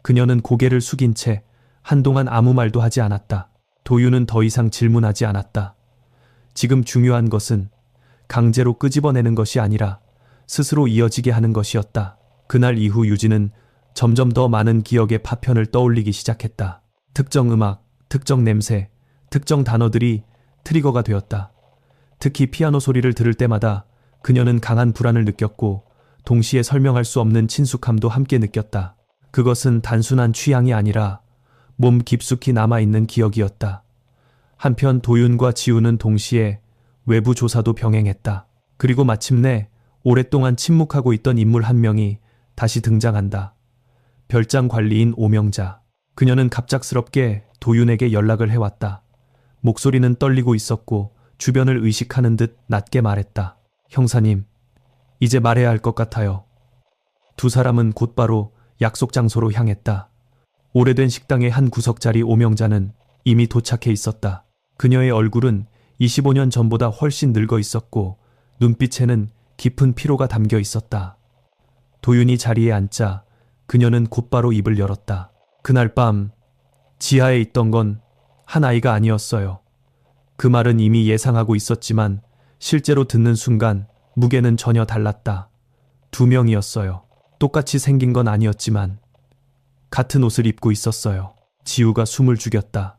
그녀는 고개를 숙인 채 한동안 아무 말도 하지 않았다. 도윤은 더 이상 질문하지 않았다. 지금 중요한 것은 강제로 끄집어내는 것이 아니라 스스로 이어지게 하는 것이었다. 그날 이후 유진은 점점 더 많은 기억의 파편을 떠올리기 시작했다. 특정 음악, 특정 냄새, 특정 단어들이 트리거가 되었다. 특히 피아노 소리를 들을 때마다 그녀는 강한 불안을 느꼈고 동시에 설명할 수 없는 친숙함도 함께 느꼈다. 그것은 단순한 취향이 아니라 몸 깊숙이 남아있는 기억이었다. 한편 도윤과 지우는 동시에 외부 조사도 병행했다. 그리고 마침내 오랫동안 침묵하고 있던 인물 한 명이 다시 등장한다. 별장 관리인 오명자. 그녀는 갑작스럽게 도윤에게 연락을 해왔다. 목소리는 떨리고 있었고 주변을 의식하는 듯 낮게 말했다. 형사님, 이제 말해야 할 것 같아요. 두 사람은 곧바로 약속 장소로 향했다. 오래된 식당의 한 구석자리 오명자는 이미 도착해 있었다. 그녀의 얼굴은 25년 전보다 훨씬 늙어 있었고 눈빛에는 깊은 피로가 담겨 있었다. 도윤이 자리에 앉자 그녀는 곧바로 입을 열었다. 그날 밤 지하에 있던 건 한 아이가 아니었어요. 그 말은 이미 예상하고 있었지만 실제로 듣는 순간 무게는 전혀 달랐다. 2명이었어요. 똑같이 생긴 건 아니었지만 같은 옷을 입고 있었어요. 지우가 숨을 죽였다.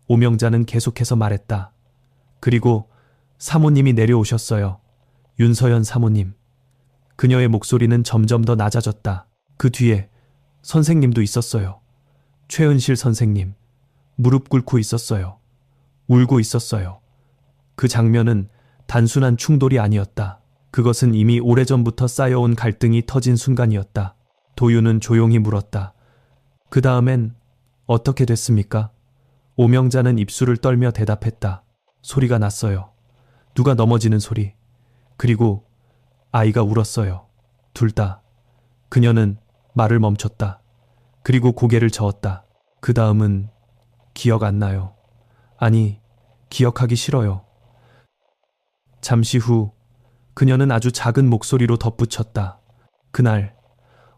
오명자는 계속해서 말했다. 그리고 사모님이 내려오셨어요. 윤서연 사모님. 그녀의 목소리는 점점 더 낮아졌다. 그 뒤에 선생님도 있었어요. 최은실 선생님. 무릎 꿇고 있었어요. 울고 있었어요. 그 장면은 단순한 충돌이 아니었다. 그것은 이미 오래전부터 쌓여온 갈등이 터진 순간이었다. 도윤은 조용히 물었다. 그 다음엔 어떻게 됐습니까? 오명자는 입술을 떨며 대답했다. 소리가 났어요. 누가 넘어지는 소리. 그리고 아이가 울었어요. 둘 다. 그녀는 말을 멈췄다. 그리고 고개를 저었다. 그 다음은 기억 안 나요. 아니, 기억하기 싫어요. 잠시 후 그녀는 아주 작은 목소리로 덧붙였다. 그날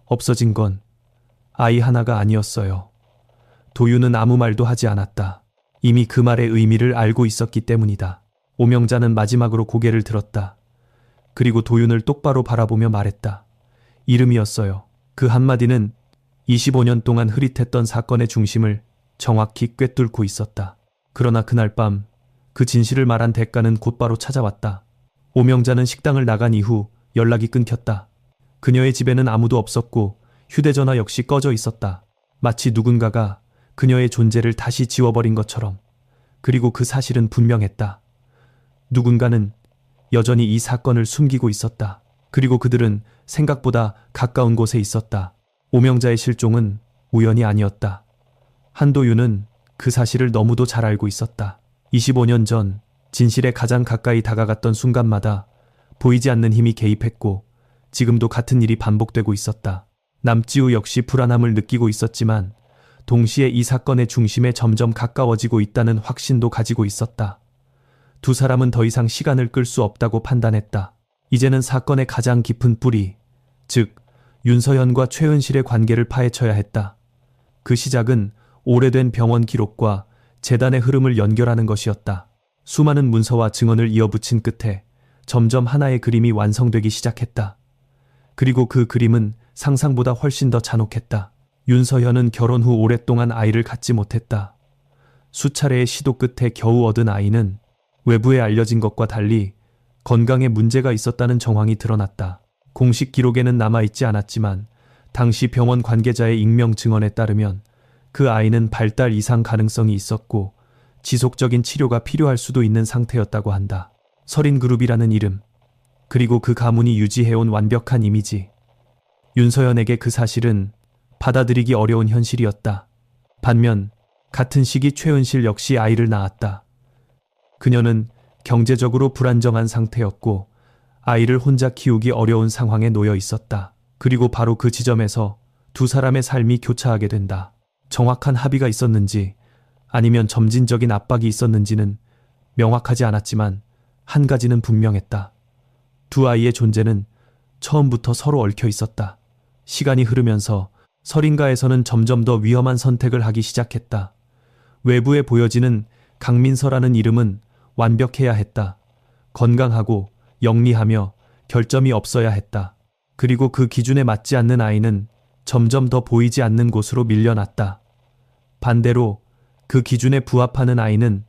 없어진 건 아이 하나가 아니었어요. 도윤은 아무 말도 하지 않았다. 이미 그 말의 의미를 알고 있었기 때문이다. 오명자는 마지막으로 고개를 들었다. 그리고 도윤을 똑바로 바라보며 말했다. 이름이었어요. 그 한마디는 25년 동안 흐릿했던 사건의 중심을 정확히 꿰뚫고 있었다. 그러나 그날 밤 그 진실을 말한 대가는 곧바로 찾아왔다. 오명자는 식당을 나간 이후 연락이 끊겼다. 그녀의 집에는 아무도 없었고 휴대전화 역시 꺼져 있었다. 마치 누군가가 그녀의 존재를 다시 지워버린 것처럼. 그리고 그 사실은 분명했다. 누군가는 여전히 이 사건을 숨기고 있었다. 그리고 그들은 생각보다 가까운 곳에 있었다. 오명자의 실종은 우연이 아니었다. 한도윤은 그 사실을 너무도 잘 알고 있었다. 25년 전 진실에 가장 가까이 다가갔던 순간마다 보이지 않는 힘이 개입했고 지금도 같은 일이 반복되고 있었다. 남지우 역시 불안함을 느끼고 있었지만 동시에 이 사건의 중심에 점점 가까워지고 있다는 확신도 가지고 있었다. 두 사람은 더 이상 시간을 끌 수 없다고 판단했다. 이제는 사건의 가장 깊은 뿌리, 즉 윤서연과 최은실의 관계를 파헤쳐야 했다. 그 시작은 오래된 병원 기록과 재단의 흐름을 연결하는 것이었다. 수많은 문서와 증언을 이어붙인 끝에 점점 하나의 그림이 완성되기 시작했다. 그리고 그 그림은 상상보다 훨씬 더 잔혹했다. 윤서연은 결혼 후 오랫동안 아이를 갖지 못했다. 수차례의 시도 끝에 겨우 얻은 아이는 외부에 알려진 것과 달리 건강에 문제가 있었다는 정황이 드러났다. 공식 기록에는 남아있지 않았지만 당시 병원 관계자의 익명 증언에 따르면 그 아이는 발달 이상 가능성이 있었고 지속적인 치료가 필요할 수도 있는 상태였다고 한다. 서린그룹이라는 이름, 그리고 그 가문이 유지해온 완벽한 이미지. 윤서연에게 그 사실은 받아들이기 어려운 현실이었다. 반면 같은 시기 최은실 역시 아이를 낳았다. 그녀는 경제적으로 불안정한 상태였고 아이를 혼자 키우기 어려운 상황에 놓여 있었다. 그리고 바로 그 지점에서 두 사람의 삶이 교차하게 된다. 정확한 합의가 있었는지 아니면 점진적인 압박이 있었는지는 명확하지 않았지만 한 가지는 분명했다. 두 아이의 존재는 처음부터 서로 얽혀 있었다. 시간이 흐르면서 설인가에서는 점점 더 위험한 선택을 하기 시작했다. 외부에 보여지는 강민서라는 이름은 완벽해야 했다. 건강하고 영리하며 결점이 없어야 했다. 그리고 그 기준에 맞지 않는 아이는 점점 더 보이지 않는 곳으로 밀려났다. 반대로 그 기준에 부합하는 아이는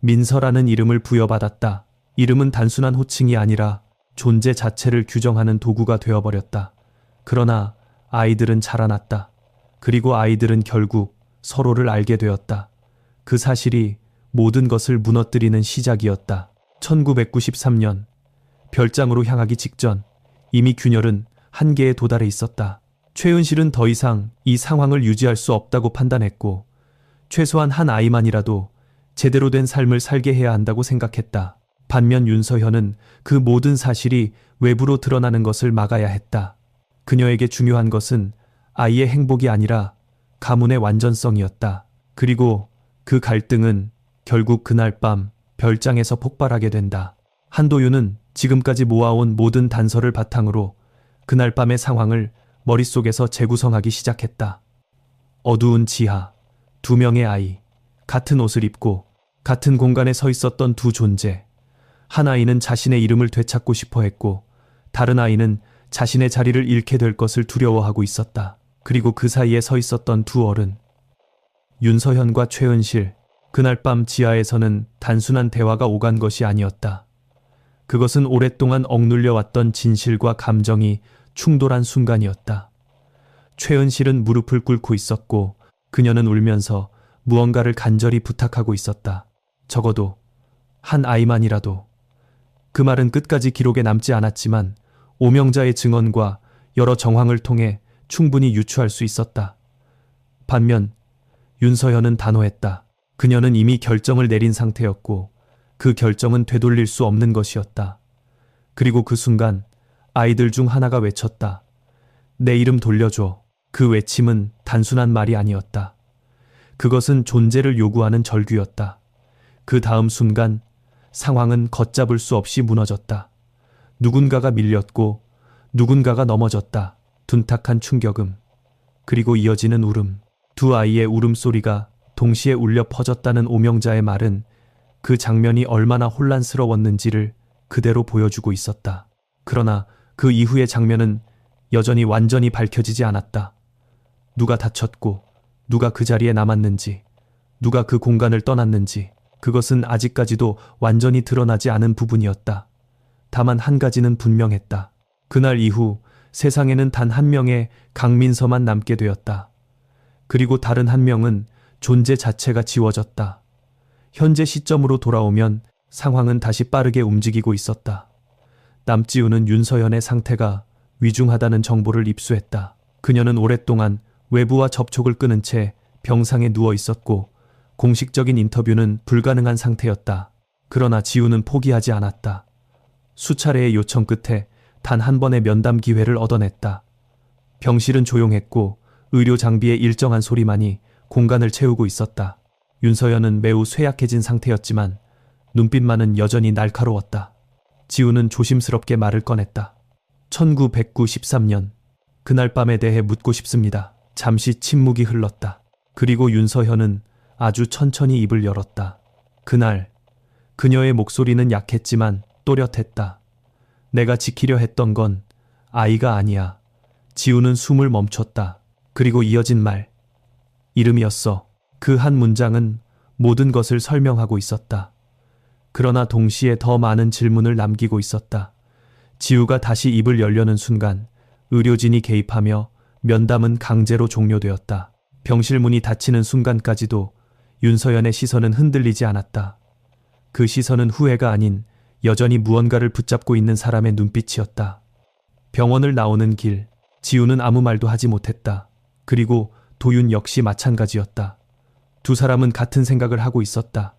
민서라는 이름을 부여받았다. 이름은 단순한 호칭이 아니라 존재 자체를 규정하는 도구가 되어버렸다. 그러나 아이들은 자라났다. 그리고 아이들은 결국 서로를 알게 되었다. 그 사실이 모든 것을 무너뜨리는 시작이었다. 1993년 별장으로 향하기 직전 이미 균열은 한계에 도달해 있었다. 최은실은 더 이상 이 상황을 유지할 수 없다고 판단했고 최소한 한 아이만이라도 제대로 된 삶을 살게 해야 한다고 생각했다. 반면 윤서현은 그 모든 사실이 외부로 드러나는 것을 막아야 했다. 그녀에게 중요한 것은 아이의 행복이 아니라 가문의 완전성이었다. 그리고 그 갈등은 결국 그날 밤 별장에서 폭발하게 된다. 한도윤은 지금까지 모아온 모든 단서를 바탕으로 그날 밤의 상황을 머릿속에서 재구성하기 시작했다. 어두운 지하, 두 명의 아이, 같은 옷을 입고 같은 공간에 서 있었던 두 존재. 한 아이는 자신의 이름을 되찾고 싶어 했고 다른 아이는 자신의 자리를 잃게 될 것을 두려워하고 있었다. 그리고 그 사이에 서 있었던 두 어른. 윤서현과 최은실. 그날 밤 지하에서는 단순한 대화가 오간 것이 아니었다. 그것은 오랫동안 억눌려 왔던 진실과 감정이 충돌한 순간이었다. 최은실은 무릎을 꿇고 있었고 그녀는 울면서 무언가를 간절히 부탁하고 있었다. 적어도 한 아이만이라도. 그 말은 끝까지 기록에 남지 않았지만 오명자의 증언과 여러 정황을 통해 충분히 유추할 수 있었다. 반면 윤서현은 단호했다. 그녀는 이미 결정을 내린 상태였고 그 결정은 되돌릴 수 없는 것이었다. 그리고 그 순간 아이들 중 하나가 외쳤다. 내 이름 돌려줘. 그 외침은 단순한 말이 아니었다. 그것은 존재를 요구하는 절규였다. 그 다음 순간 상황은 걷잡을 수 없이 무너졌다. 누군가가 밀렸고 누군가가 넘어졌다. 둔탁한 충격음. 그리고 이어지는 울음. 두 아이의 울음소리가 동시에 울려 퍼졌다는 오명자의 말은 그 장면이 얼마나 혼란스러웠는지를 그대로 보여주고 있었다. 그러나 그 이후의 장면은 여전히 완전히 밝혀지지 않았다. 누가 다쳤고 누가 그 자리에 남았는지, 누가 그 공간을 떠났는지 그것은 아직까지도 완전히 드러나지 않은 부분이었다. 다만 한 가지는 분명했다. 그날 이후 세상에는 단 한 명의 강민서만 남게 되었다. 그리고 다른 한 명은 존재 자체가 지워졌다. 현재 시점으로 돌아오면 상황은 다시 빠르게 움직이고 있었다. 남지우는 윤서현의 상태가 위중하다는 정보를 입수했다. 그녀는 오랫동안 외부와 접촉을 끊은 채 병상에 누워 있었고 공식적인 인터뷰는 불가능한 상태였다. 그러나 지우는 포기하지 않았다. 수차례의 요청 끝에 단 한 번의 면담 기회를 얻어냈다. 병실은 조용했고 의료 장비의 일정한 소리만이 공간을 채우고 있었다. 윤서연은 매우 쇠약해진 상태였지만 눈빛만은 여전히 날카로웠다. 지우는 조심스럽게 말을 꺼냈다. 1993년 그날 밤에 대해 묻고 싶습니다. 잠시 침묵이 흘렀다. 그리고 윤서현은 아주 천천히 입을 열었다. 그날 그녀의 목소리는 약했지만 또렷했다. 내가 지키려 했던 건 아이가 아니야. 지우는 숨을 멈췄다. 그리고 이어진 말. 이름이었어. 그 한 문장은 모든 것을 설명하고 있었다. 그러나 동시에 더 많은 질문을 남기고 있었다. 지우가 다시 입을 열려는 순간 의료진이 개입하며 면담은 강제로 종료되었다. 병실 문이 닫히는 순간까지도 윤서연의 시선은 흔들리지 않았다. 그 시선은 후회가 아닌 여전히 무언가를 붙잡고 있는 사람의 눈빛이었다. 병원을 나오는 길, 지우는 아무 말도 하지 못했다. 그리고 도윤 역시 마찬가지였다. 두 사람은 같은 생각을 하고 있었다.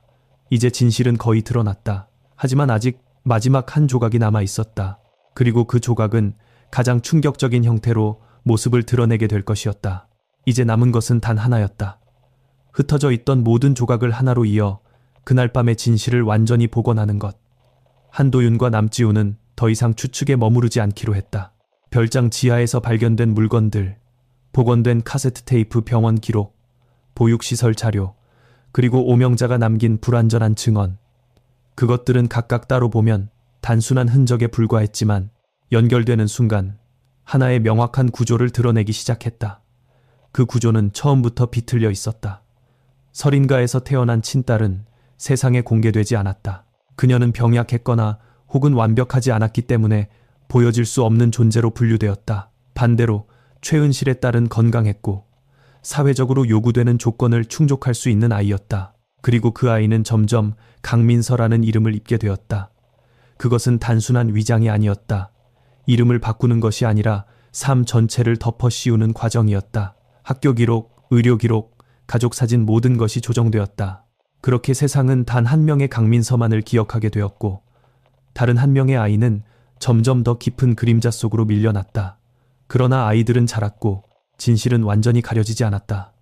이제 진실은 거의 드러났다. 하지만 아직 마지막 한 조각이 남아 있었다. 그리고 그 조각은 가장 충격적인 형태로 모습을 드러내게 될 것이었다. 이제 남은 것은 단 하나였다. 흩어져 있던 모든 조각을 하나로 이어 그날 밤의 진실을 완전히 복원하는 것. 한도윤과 남지우는 더 이상 추측에 머무르지 않기로 했다. 별장 지하에서 발견된 물건들, 복원된 카세트 테이프, 병원 기록, 보육시설 자료, 그리고 오명자가 남긴 불완전한 증언. 그것들은 각각 따로 보면 단순한 흔적에 불과했지만 연결되는 순간 하나의 명확한 구조를 드러내기 시작했다. 그 구조는 처음부터 비틀려 있었다. 설인가에서 태어난 친딸은 세상에 공개되지 않았다. 그녀는 병약했거나 혹은 완벽하지 않았기 때문에 보여질 수 없는 존재로 분류되었다. 반대로 최은실의 딸은 건강했고 사회적으로 요구되는 조건을 충족할 수 있는 아이였다. 그리고 그 아이는 점점 강민서라는 이름을 입게 되었다. 그것은 단순한 위장이 아니었다. 이름을 바꾸는 것이 아니라 삶 전체를 덮어 씌우는 과정이었다. 학교 기록, 의료 기록, 가족 사진, 모든 것이 조정되었다. 그렇게 세상은 단 한 명의 강민서만을 기억하게 되었고 다른 한 명의 아이는 점점 더 깊은 그림자 속으로 밀려났다. 그러나 아이들은 자랐고 진실은 완전히 가려지지 않았다.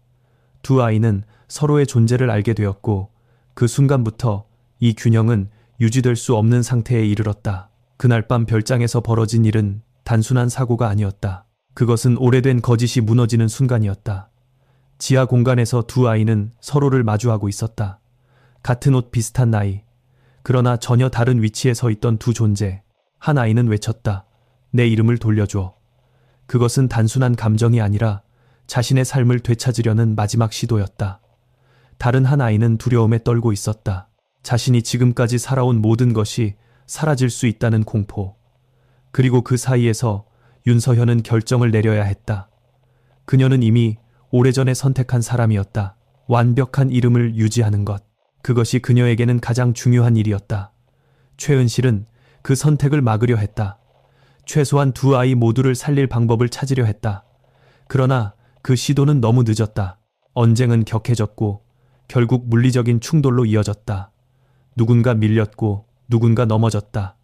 두 아이는 서로의 존재를 알게 되었고 그 순간부터 이 균형은 유지될 수 없는 상태에 이르렀다. 그날 밤 별장에서 벌어진 일은 단순한 사고가 아니었다. 그것은 오래된 거짓이 무너지는 순간이었다. 지하 공간에서 두 아이는 서로를 마주하고 있었다. 같은 옷, 비슷한 나이. 그러나 전혀 다른 위치에 서 있던 두 존재. 한 아이는 외쳤다. 내 이름을 돌려줘. 그것은 단순한 감정이 아니라 자신의 삶을 되찾으려는 마지막 시도였다. 다른 한 아이는 두려움에 떨고 있었다. 자신이 지금까지 살아온 모든 것이 사라질 수 있다는 공포. 그리고 그 사이에서 윤서현은 결정을 내려야 했다. 그녀는 이미 오래전에 선택한 사람이었다. 완벽한 이름을 유지하는 것. 그것이 그녀에게는 가장 중요한 일이었다. 최은실은 그 선택을 막으려 했다. 최소한 두 아이 모두를 살릴 방법을 찾으려 했다. 그러나 그 시도는 너무 늦었다. 언쟁은 격해졌고 결국 물리적인 충돌로 이어졌다. 누군가 밀렸고 누군가 넘어졌다.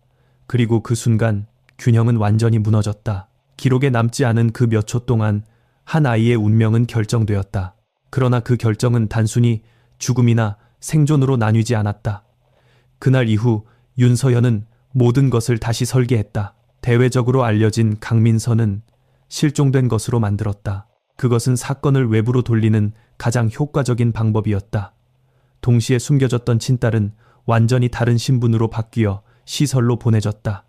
그리고 그 순간 균형은 완전히 무너졌다. 기록에 남지 않은 그 몇 초 동안 한 아이의 운명은 결정되었다. 그러나 그 결정은 단순히 죽음이나 생존으로 나뉘지 않았다. 그날 이후 윤서현은 모든 것을 다시 설계했다. 대외적으로 알려진 강민서는 실종된 것으로 만들었다. 그것은 사건을 외부로 돌리는 가장 효과적인 방법이었다. 동시에 숨겨졌던 친딸은 완전히 다른 신분으로 바뀌어 시설로 보내졌다.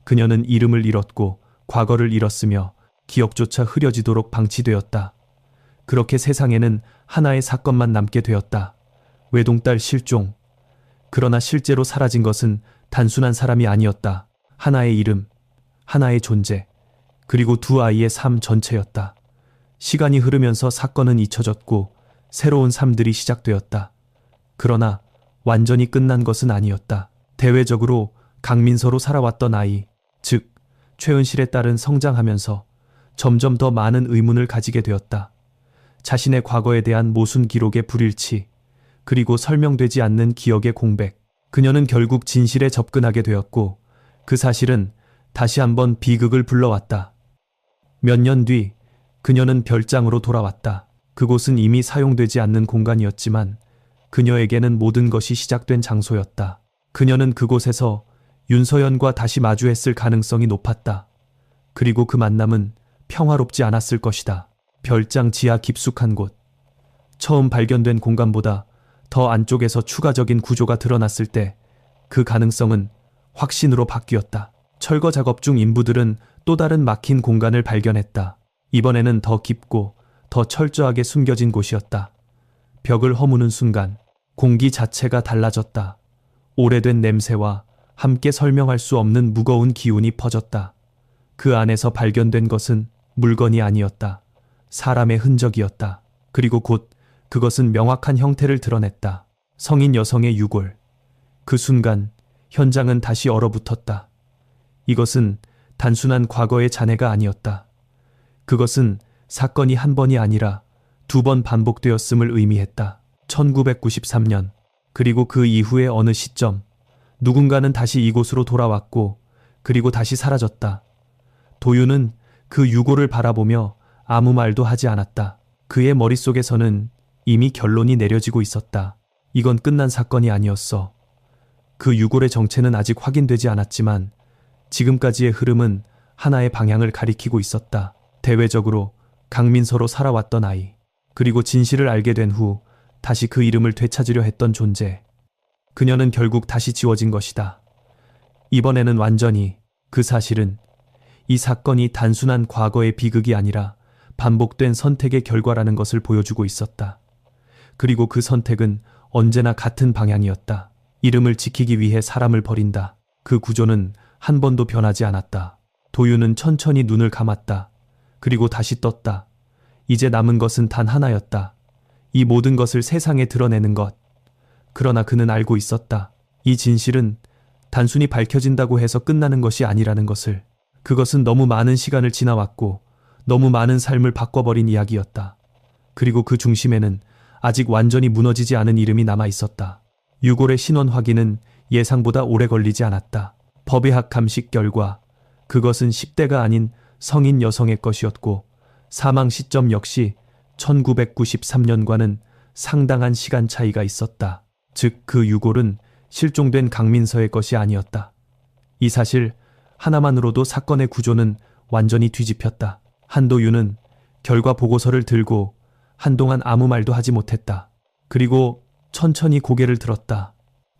그녀는 이름을 잃었고 과거를 잃었으며 기억조차 흐려지도록 방치되었다. 그렇게 세상에는 하나의 사건만 남게 되었다. 외동딸 실종. 그러나 실제로 사라진 것은 단순한 사람이 아니었다. 하나의 이름, 하나의 존재, 그리고 두 아이의 삶 전체였다. 시간이 흐르면서 사건은 잊혀졌고 새로운 삶들이 시작되었다. 그러나 완전히 끝난 것은 아니었다. 대외적으로 강민서로 살아왔던 아이, 즉 최은실의 딸은 성장하면서 점점 더 많은 의문을 가지게 되었다. 자신의 과거에 대한 모순 기록의 불일치, 그리고 설명되지 않는 기억의 공백. 그녀는 결국 진실에 접근하게 되었고 그 사실은 다시 한번 비극을 불러왔다. 몇 년 뒤 그녀는 별장으로 돌아왔다. 그곳은 이미 사용되지 않는 공간이었지만 그녀에게는 모든 것이 시작된 장소였다. 그녀는 그곳에서 윤서현과 다시 마주했을 가능성이 높았다. 그리고 그 만남은 평화롭지 않았을 것이다. 별장 지하 깊숙한 곳. 처음 발견된 공간보다 더 안쪽에서 추가적인 구조가 드러났을 때 그 가능성은 확신으로 바뀌었다. 철거 작업 중 인부들은 또 다른 막힌 공간을 발견했다. 이번에는 더 깊고 더 철저하게 숨겨진 곳이었다. 벽을 허무는 순간 공기 자체가 달라졌다. 오래된 냄새와 함께 설명할 수 없는 무거운 기운이 퍼졌다. 그 안에서 발견된 것은 물건이 아니었다. 사람의 흔적이었다. 그리고 곧 그것은 명확한 형태를 드러냈다. 성인 여성의 유골. 그 순간 현장은 다시 얼어붙었다. 이것은 단순한 과거의 잔해가 아니었다. 그것은 사건이 한 번이 아니라 두 번 반복되었음을 의미했다. 1993년, 그리고 그 이후의 어느 시점, 누군가는 다시 이곳으로 돌아왔고 그리고 다시 사라졌다. 도윤은 그 유골을 바라보며 아무 말도 하지 않았다. 그의 머릿속에서는 이미 결론이 내려지고 있었다. 이건 끝난 사건이 아니었어. 그 유골의 정체는 아직 확인되지 않았지만 지금까지의 흐름은 하나의 방향을 가리키고 있었다. 대외적으로 강민서로 살아왔던 아이. 그리고 진실을 알게 된 후 다시 그 이름을 되찾으려 했던 존재. 그녀는 결국 다시 지워진 것이다. 이번에는 완전히. 그 사실은 이 사건이 단순한 과거의 비극이 아니라 반복된 선택의 결과라는 것을 보여주고 있었다. 그리고 그 선택은 언제나 같은 방향이었다. 이름을 지키기 위해 사람을 버린다. 그 구조는 한 번도 변하지 않았다. 도윤은 천천히 눈을 감았다. 그리고 다시 떴다. 이제 남은 것은 단 하나였다. 이 모든 것을 세상에 드러내는 것. 그러나 그는 알고 있었다. 이 진실은 단순히 밝혀진다고 해서 끝나는 것이 아니라는 것을. 그것은 너무 많은 시간을 지나왔고 너무 많은 삶을 바꿔버린 이야기였다. 그리고 그 중심에는 아직 완전히 무너지지 않은 이름이 남아 있었다. 유골의 신원 확인은 예상보다 오래 걸리지 않았다. 법의학 감식 결과 그것은 10대가 아닌 성인 여성의 것이었고 사망 시점 역시 1993년과는 상당한 시간 차이가 있었다. 즉 그 유골은 실종된 강민서의 것이 아니었다. 이 사실 하나만으로도 사건의 구조는 완전히 뒤집혔다. 한도윤은 결과 보고서를 들고 한동안 아무 말도 하지 못했다. 그리고 천천히 고개를 들었다.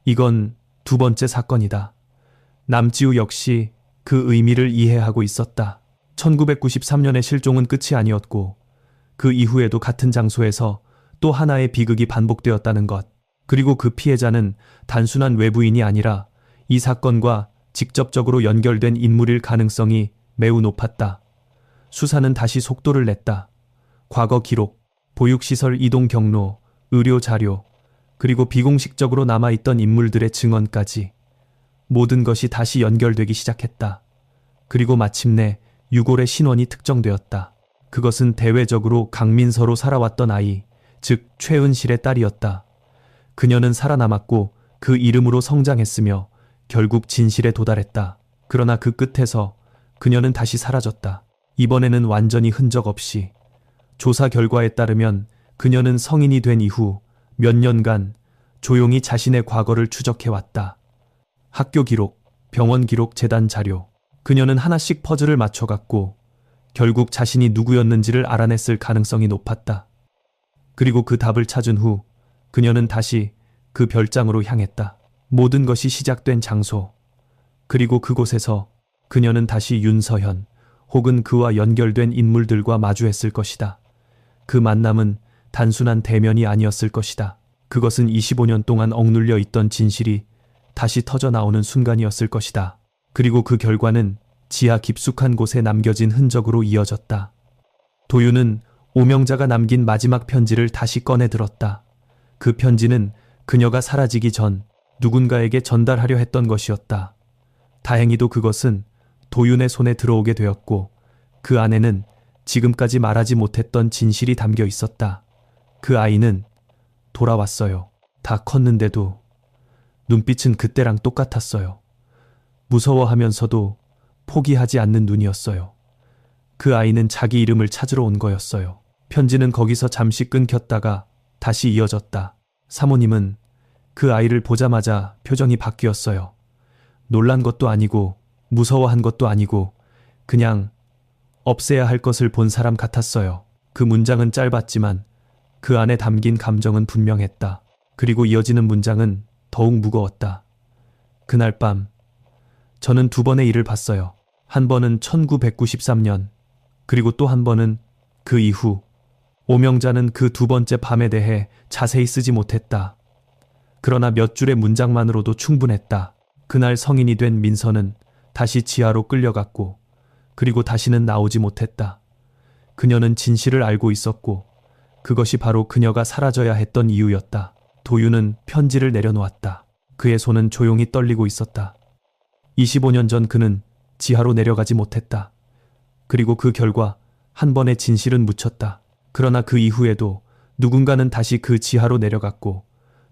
이건 두 번째 사건이다. 남지우 역시 그 의미를 이해하고 있었다. 1993년의 실종은 끝이 아니었고 그 이후에도 같은 장소에서 또 하나의 비극이 반복되었다는 것. 그리고 그 피해자는 단순한 외부인이 아니라 이 사건과 직접적으로 연결된 인물일 가능성이 매우 높았다. 수사는 다시 속도를 냈다. 과거 기록, 보육시설 이동 경로, 의료 자료, 그리고 비공식적으로 남아있던 인물들의 증언까지 모든 것이 다시 연결되기 시작했다. 그리고 마침내 유골의 신원이 특정되었다. 그것은 대외적으로 강민서로 살아왔던 아이, 즉 최은실의 딸이었다. 그녀는 살아남았고 그 이름으로 성장했으며 결국 진실에 도달했다. 그러나 그 끝에서 그녀는 다시 사라졌다. 이번에는 완전히 흔적 없이. 조사 결과에 따르면 그녀는 성인이 된 이후 몇 년간 조용히 자신의 과거를 추적해왔다. 학교 기록, 병원 기록, 재단 자료. 그녀는 하나씩 퍼즐을 맞춰갔고 결국 자신이 누구였는지를 알아냈을 가능성이 높았다. 그리고 그 답을 찾은 후 그녀는 다시 그 별장으로 향했다. 모든 것이 시작된 장소. 그리고 그곳에서 그녀는 다시 윤서현 혹은 그와 연결된 인물들과 마주했을 것이다. 그 만남은 단순한 대면이 아니었을 것이다. 그것은 25년 동안 억눌려 있던 진실이 다시 터져 나오는 순간이었을 것이다. 그리고 그 결과는 지하 깊숙한 곳에 남겨진 흔적으로 이어졌다. 도윤은 오명자가 남긴 마지막 편지를 다시 꺼내 들었다. 그 편지는 그녀가 사라지기 전 누군가에게 전달하려 했던 것이었다. 다행히도 그것은 도윤의 손에 들어오게 되었고 그 안에는 지금까지 말하지 못했던 진실이 담겨 있었다. 그 아이는 돌아왔어요. 다 컸는데도 눈빛은 그때랑 똑같았어요. 무서워하면서도 포기하지 않는 눈이었어요. 그 아이는 자기 이름을 찾으러 온 거였어요. 편지는 거기서 잠시 끊겼다가 다시 이어졌다. 사모님은 그 아이를 보자마자 표정이 바뀌었어요. 놀란 것도 아니고 무서워한 것도 아니고 그냥 없애야 할 것을 본 사람 같았어요. 그 문장은 짧았지만 그 안에 담긴 감정은 분명했다. 그리고 이어지는 문장은 더욱 무거웠다. 그날 밤 저는 두 번의 일을 봤어요. 한 번은 1993년, 그리고 또 한 번은 그 이후. 오명자는 그 두 번째 밤에 대해 자세히 쓰지 못했다. 그러나 몇 줄의 문장만으로도 충분했다. 그날 성인이 된 민서는 다시 지하로 끌려갔고 그리고 다시는 나오지 못했다. 그녀는 진실을 알고 있었고 그것이 바로 그녀가 사라져야 했던 이유였다. 도윤은 편지를 내려놓았다. 그의 손은 조용히 떨리고 있었다. 25년 전 그는 지하로 내려가지 못했다. 그리고 그 결과 한 번의 진실은 묻혔다. 그러나 그 이후에도 누군가는 다시 그 지하로 내려갔고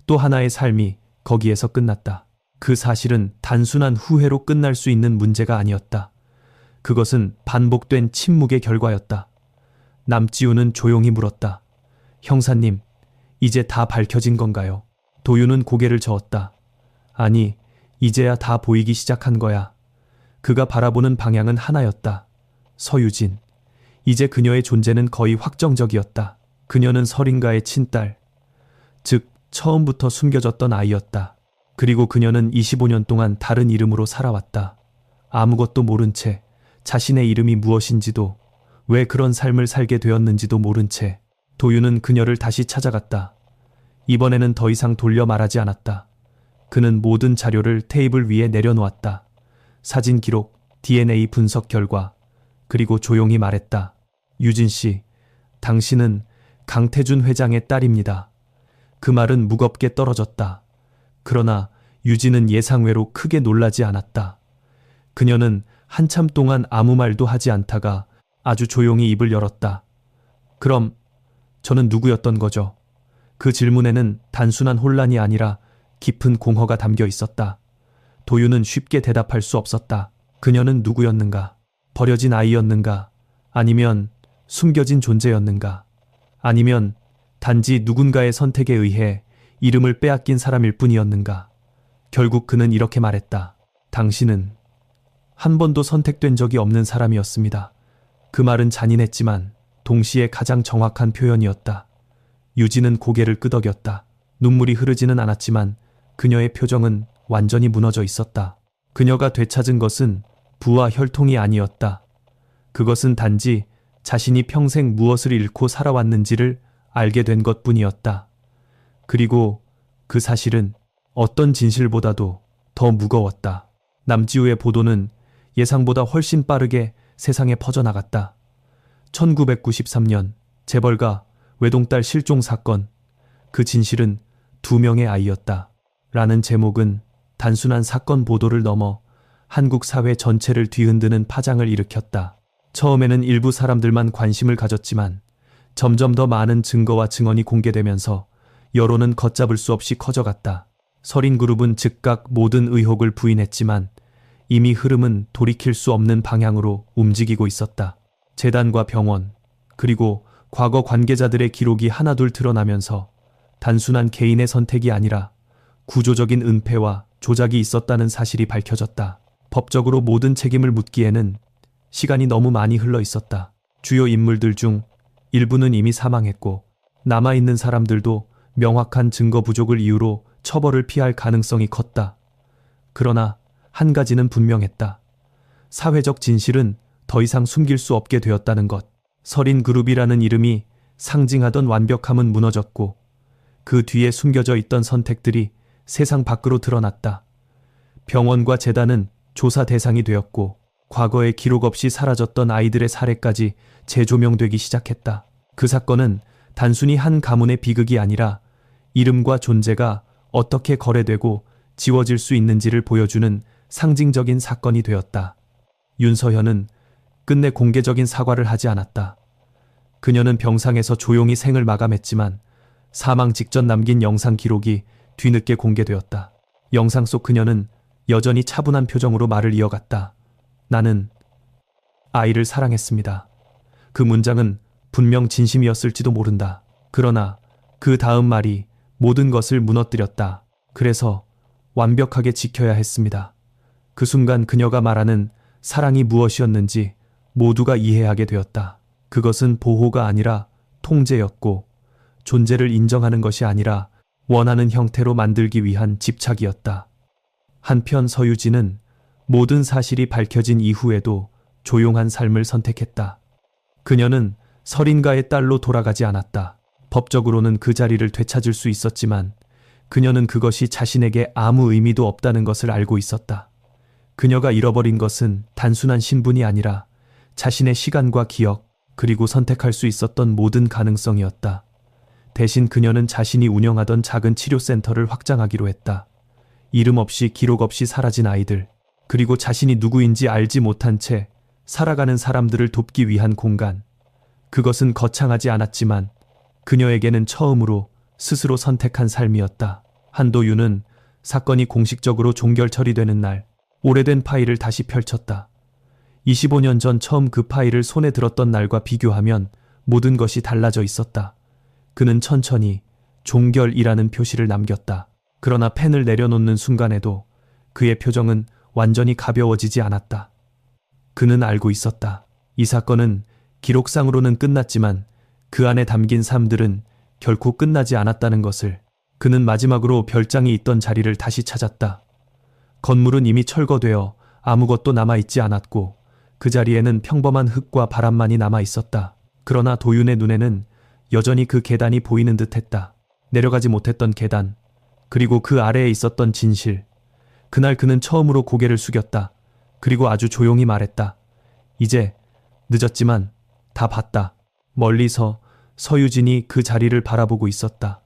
또 하나의 삶이 거기에서 끝났다. 그 사실은 단순한 후회로 끝날 수 있는 문제가 아니었다. 그것은 반복된 침묵의 결과였다. 남지우는 조용히 물었다. 형사님, 이제 다 밝혀진 건가요? 도윤은 고개를 저었다. 아니, 이제야 다 보이기 시작한 거야. 그가 바라보는 방향은 하나였다. 서유진. 이제 그녀의 존재는 거의 확정적이었다. 그녀는 설인가의 친딸, 즉 처음부터 숨겨졌던 아이였다. 그리고 그녀는 25년 동안 다른 이름으로 살아왔다. 아무것도 모른 채, 자신의 이름이 무엇인지도, 왜 그런 삶을 살게 되었는지도 모른 채 도윤은 그녀를 다시 찾아갔다. 이번에는 더 이상 돌려 말하지 않았다. 그는 모든 자료를 테이블 위에 내려놓았다. 사진 기록, DNA 분석 결과, 그리고 조용히 말했다. 유진 씨, 당신은 강태준 회장의 딸입니다. 그 말은 무겁게 떨어졌다. 그러나 유진은 예상외로 크게 놀라지 않았다. 그녀는 한참 동안 아무 말도 하지 않다가 아주 조용히 입을 열었다. 그럼 저는 누구였던 거죠? 그 질문에는 단순한 혼란이 아니라 깊은 공허가 담겨 있었다. 도윤은 쉽게 대답할 수 없었다. 그녀는 누구였는가? 버려진 아이였는가? 아니면 숨겨진 존재였는가? 아니면 단지 누군가의 선택에 의해 이름을 빼앗긴 사람일 뿐이었는가? 결국 그는 이렇게 말했다. 당신은 한 번도 선택된 적이 없는 사람이었습니다. 그 말은 잔인했지만 동시에 가장 정확한 표현이었다. 유진은 고개를 끄덕였다. 눈물이 흐르지는 않았지만 그녀의 표정은 완전히 무너져 있었다. 그녀가 되찾은 것은 부와 혈통이 아니었다. 그것은 단지 자신이 평생 무엇을 잃고 살아왔는지를 알게 된 것뿐이었다. 그리고 그 사실은 어떤 진실보다도 더 무거웠다. 남지우의 보도는 예상보다 훨씬 빠르게 세상에 퍼져나갔다. 1993년 재벌가 외동딸 실종 사건, 그 진실은 2명의 아이였다. 라는 제목은 단순한 사건 보도를 넘어 한국 사회 전체를 뒤흔드는 파장을 일으켰다. 처음에는 일부 사람들만 관심을 가졌지만 점점 더 많은 증거와 증언이 공개되면서 여론은 걷잡을 수 없이 커져갔다. 설인그룹은 즉각 모든 의혹을 부인했지만 이미 흐름은 돌이킬 수 없는 방향으로 움직이고 있었다. 재단과 병원, 그리고 과거 관계자들의 기록이 하나둘 드러나면서 단순한 개인의 선택이 아니라 구조적인 은폐와 조작이 있었다는 사실이 밝혀졌다. 법적으로 모든 책임을 묻기에는 시간이 너무 많이 흘러 있었다. 주요 인물들 중 일부는 이미 사망했고 남아있는 사람들도 명확한 증거 부족을 이유로 처벌을 피할 가능성이 컸다. 그러나 한 가지는 분명했다. 사회적 진실은 더 이상 숨길 수 없게 되었다는 것. 설인그룹이라는 이름이 상징하던 완벽함은 무너졌고 그 뒤에 숨겨져 있던 선택들이 세상 밖으로 드러났다. 병원과 재단은 조사 대상이 되었고 과거에 기록 없이 사라졌던 아이들의 사례까지 재조명되기 시작했다. 그 사건은 단순히 한 가문의 비극이 아니라 이름과 존재가 어떻게 거래되고 지워질 수 있는지를 보여주는 상징적인 사건이 되었다. 윤서현은 끝내 공개적인 사과를 하지 않았다. 그녀는 병상에서 조용히 생을 마감했지만 사망 직전 남긴 영상 기록이 뒤늦게 공개되었다. 영상 속 그녀는 여전히 차분한 표정으로 말을 이어갔다. 나는 아이를 사랑했습니다. 그 문장은 분명 진심이었을지도 모른다. 그러나 그 다음 말이 모든 것을 무너뜨렸다. 그래서 완벽하게 지켜야 했습니다. 그 순간 그녀가 말하는 사랑이 무엇이었는지 모두가 이해하게 되었다. 그것은 보호가 아니라 통제였고 존재를 인정하는 것이 아니라 원하는 형태로 만들기 위한 집착이었다. 한편 서유진은 모든 사실이 밝혀진 이후에도 조용한 삶을 선택했다. 그녀는 설인가의 딸로 돌아가지 않았다. 법적으로는 그 자리를 되찾을 수 있었지만 그녀는 그것이 자신에게 아무 의미도 없다는 것을 알고 있었다. 그녀가 잃어버린 것은 단순한 신분이 아니라 자신의 시간과 기억, 그리고 선택할 수 있었던 모든 가능성이었다. 대신 그녀는 자신이 운영하던 작은 치료센터를 확장하기로 했다. 이름 없이 기록 없이 사라진 아이들, 그리고 자신이 누구인지 알지 못한 채 살아가는 사람들을 돕기 위한 공간. 그것은 거창하지 않았지만 그녀에게는 처음으로 스스로 선택한 삶이었다. 한도윤은 사건이 공식적으로 종결 처리되는 날 오래된 파일을 다시 펼쳤다. 25년 전 처음 그 파일을 손에 들었던 날과 비교하면 모든 것이 달라져 있었다. 그는 천천히 종결이라는 표시를 남겼다. 그러나 펜을 내려놓는 순간에도 그의 표정은 완전히 가벼워지지 않았다. 그는 알고 있었다. 이 사건은 기록상으로는 끝났지만 그 안에 담긴 삶들은 결코 끝나지 않았다는 것을. 그는 마지막으로 별장이 있던 자리를 다시 찾았다. 건물은 이미 철거되어 아무것도 남아있지 않았고 그 자리에는 평범한 흙과 바람만이 남아있었다. 그러나 도윤의 눈에는 여전히 그 계단이 보이는 듯했다. 내려가지 못했던 계단, 그리고 그 아래에 있었던 진실. 그날 그는 처음으로 고개를 숙였다. 그리고 아주 조용히 말했다. 이제 늦었지만 다 봤다. 멀리서 서유진이 그 자리를 바라보고 있었다.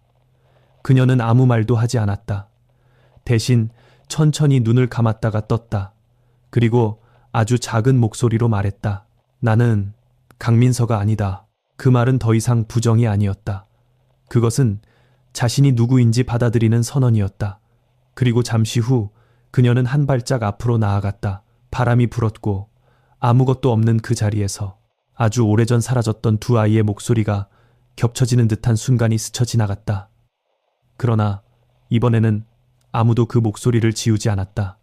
그녀는 아무 말도 하지 않았다. 대신 천천히 눈을 감았다가 떴다. 그리고 아주 작은 목소리로 말했다. 나는 강민서가 아니다. 그 말은 더 이상 부정이 아니었다. 그것은 자신이 누구인지 받아들이는 선언이었다. 그리고 잠시 후 그녀는 한 발짝 앞으로 나아갔다. 바람이 불었고 아무것도 없는 그 자리에서 아주 오래전 사라졌던 두 아이의 목소리가 겹쳐지는 듯한 순간이 스쳐 지나갔다. 그러나 이번에는 아무도 그 목소리를 지우지 않았다.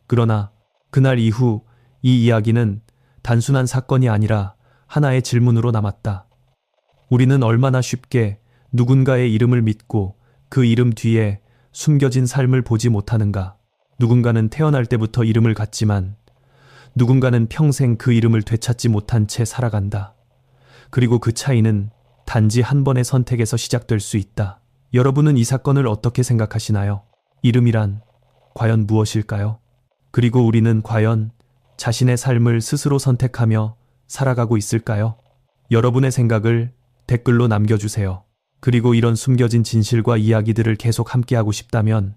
그러나 그날 이후 이 이야기는 단순한 사건이 아니라 하나의 질문으로 남았다. 우리는 얼마나 쉽게 누군가의 이름을 믿고 그 이름 뒤에 숨겨진 삶을 보지 못하는가. 누군가는 태어날 때부터 이름을 갖지만 누군가는 평생 그 이름을 되찾지 못한 채 살아간다. 그리고 그 차이는 단지 한 번의 선택에서 시작될 수 있다. 여러분은 이 사건을 어떻게 생각하시나요? 이름이란 과연 무엇일까요? 그리고 우리는 과연 자신의 삶을 스스로 선택하며 살아가고 있을까요? 여러분의 생각을 댓글로 남겨주세요. 그리고 이런 숨겨진 진실과 이야기들을 계속 함께하고 싶다면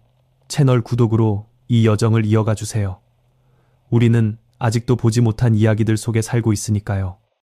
채널 구독으로 이 여정을 이어가 주세요. 우리는 아직도 보지 못한 이야기들 속에 살고 있으니까요.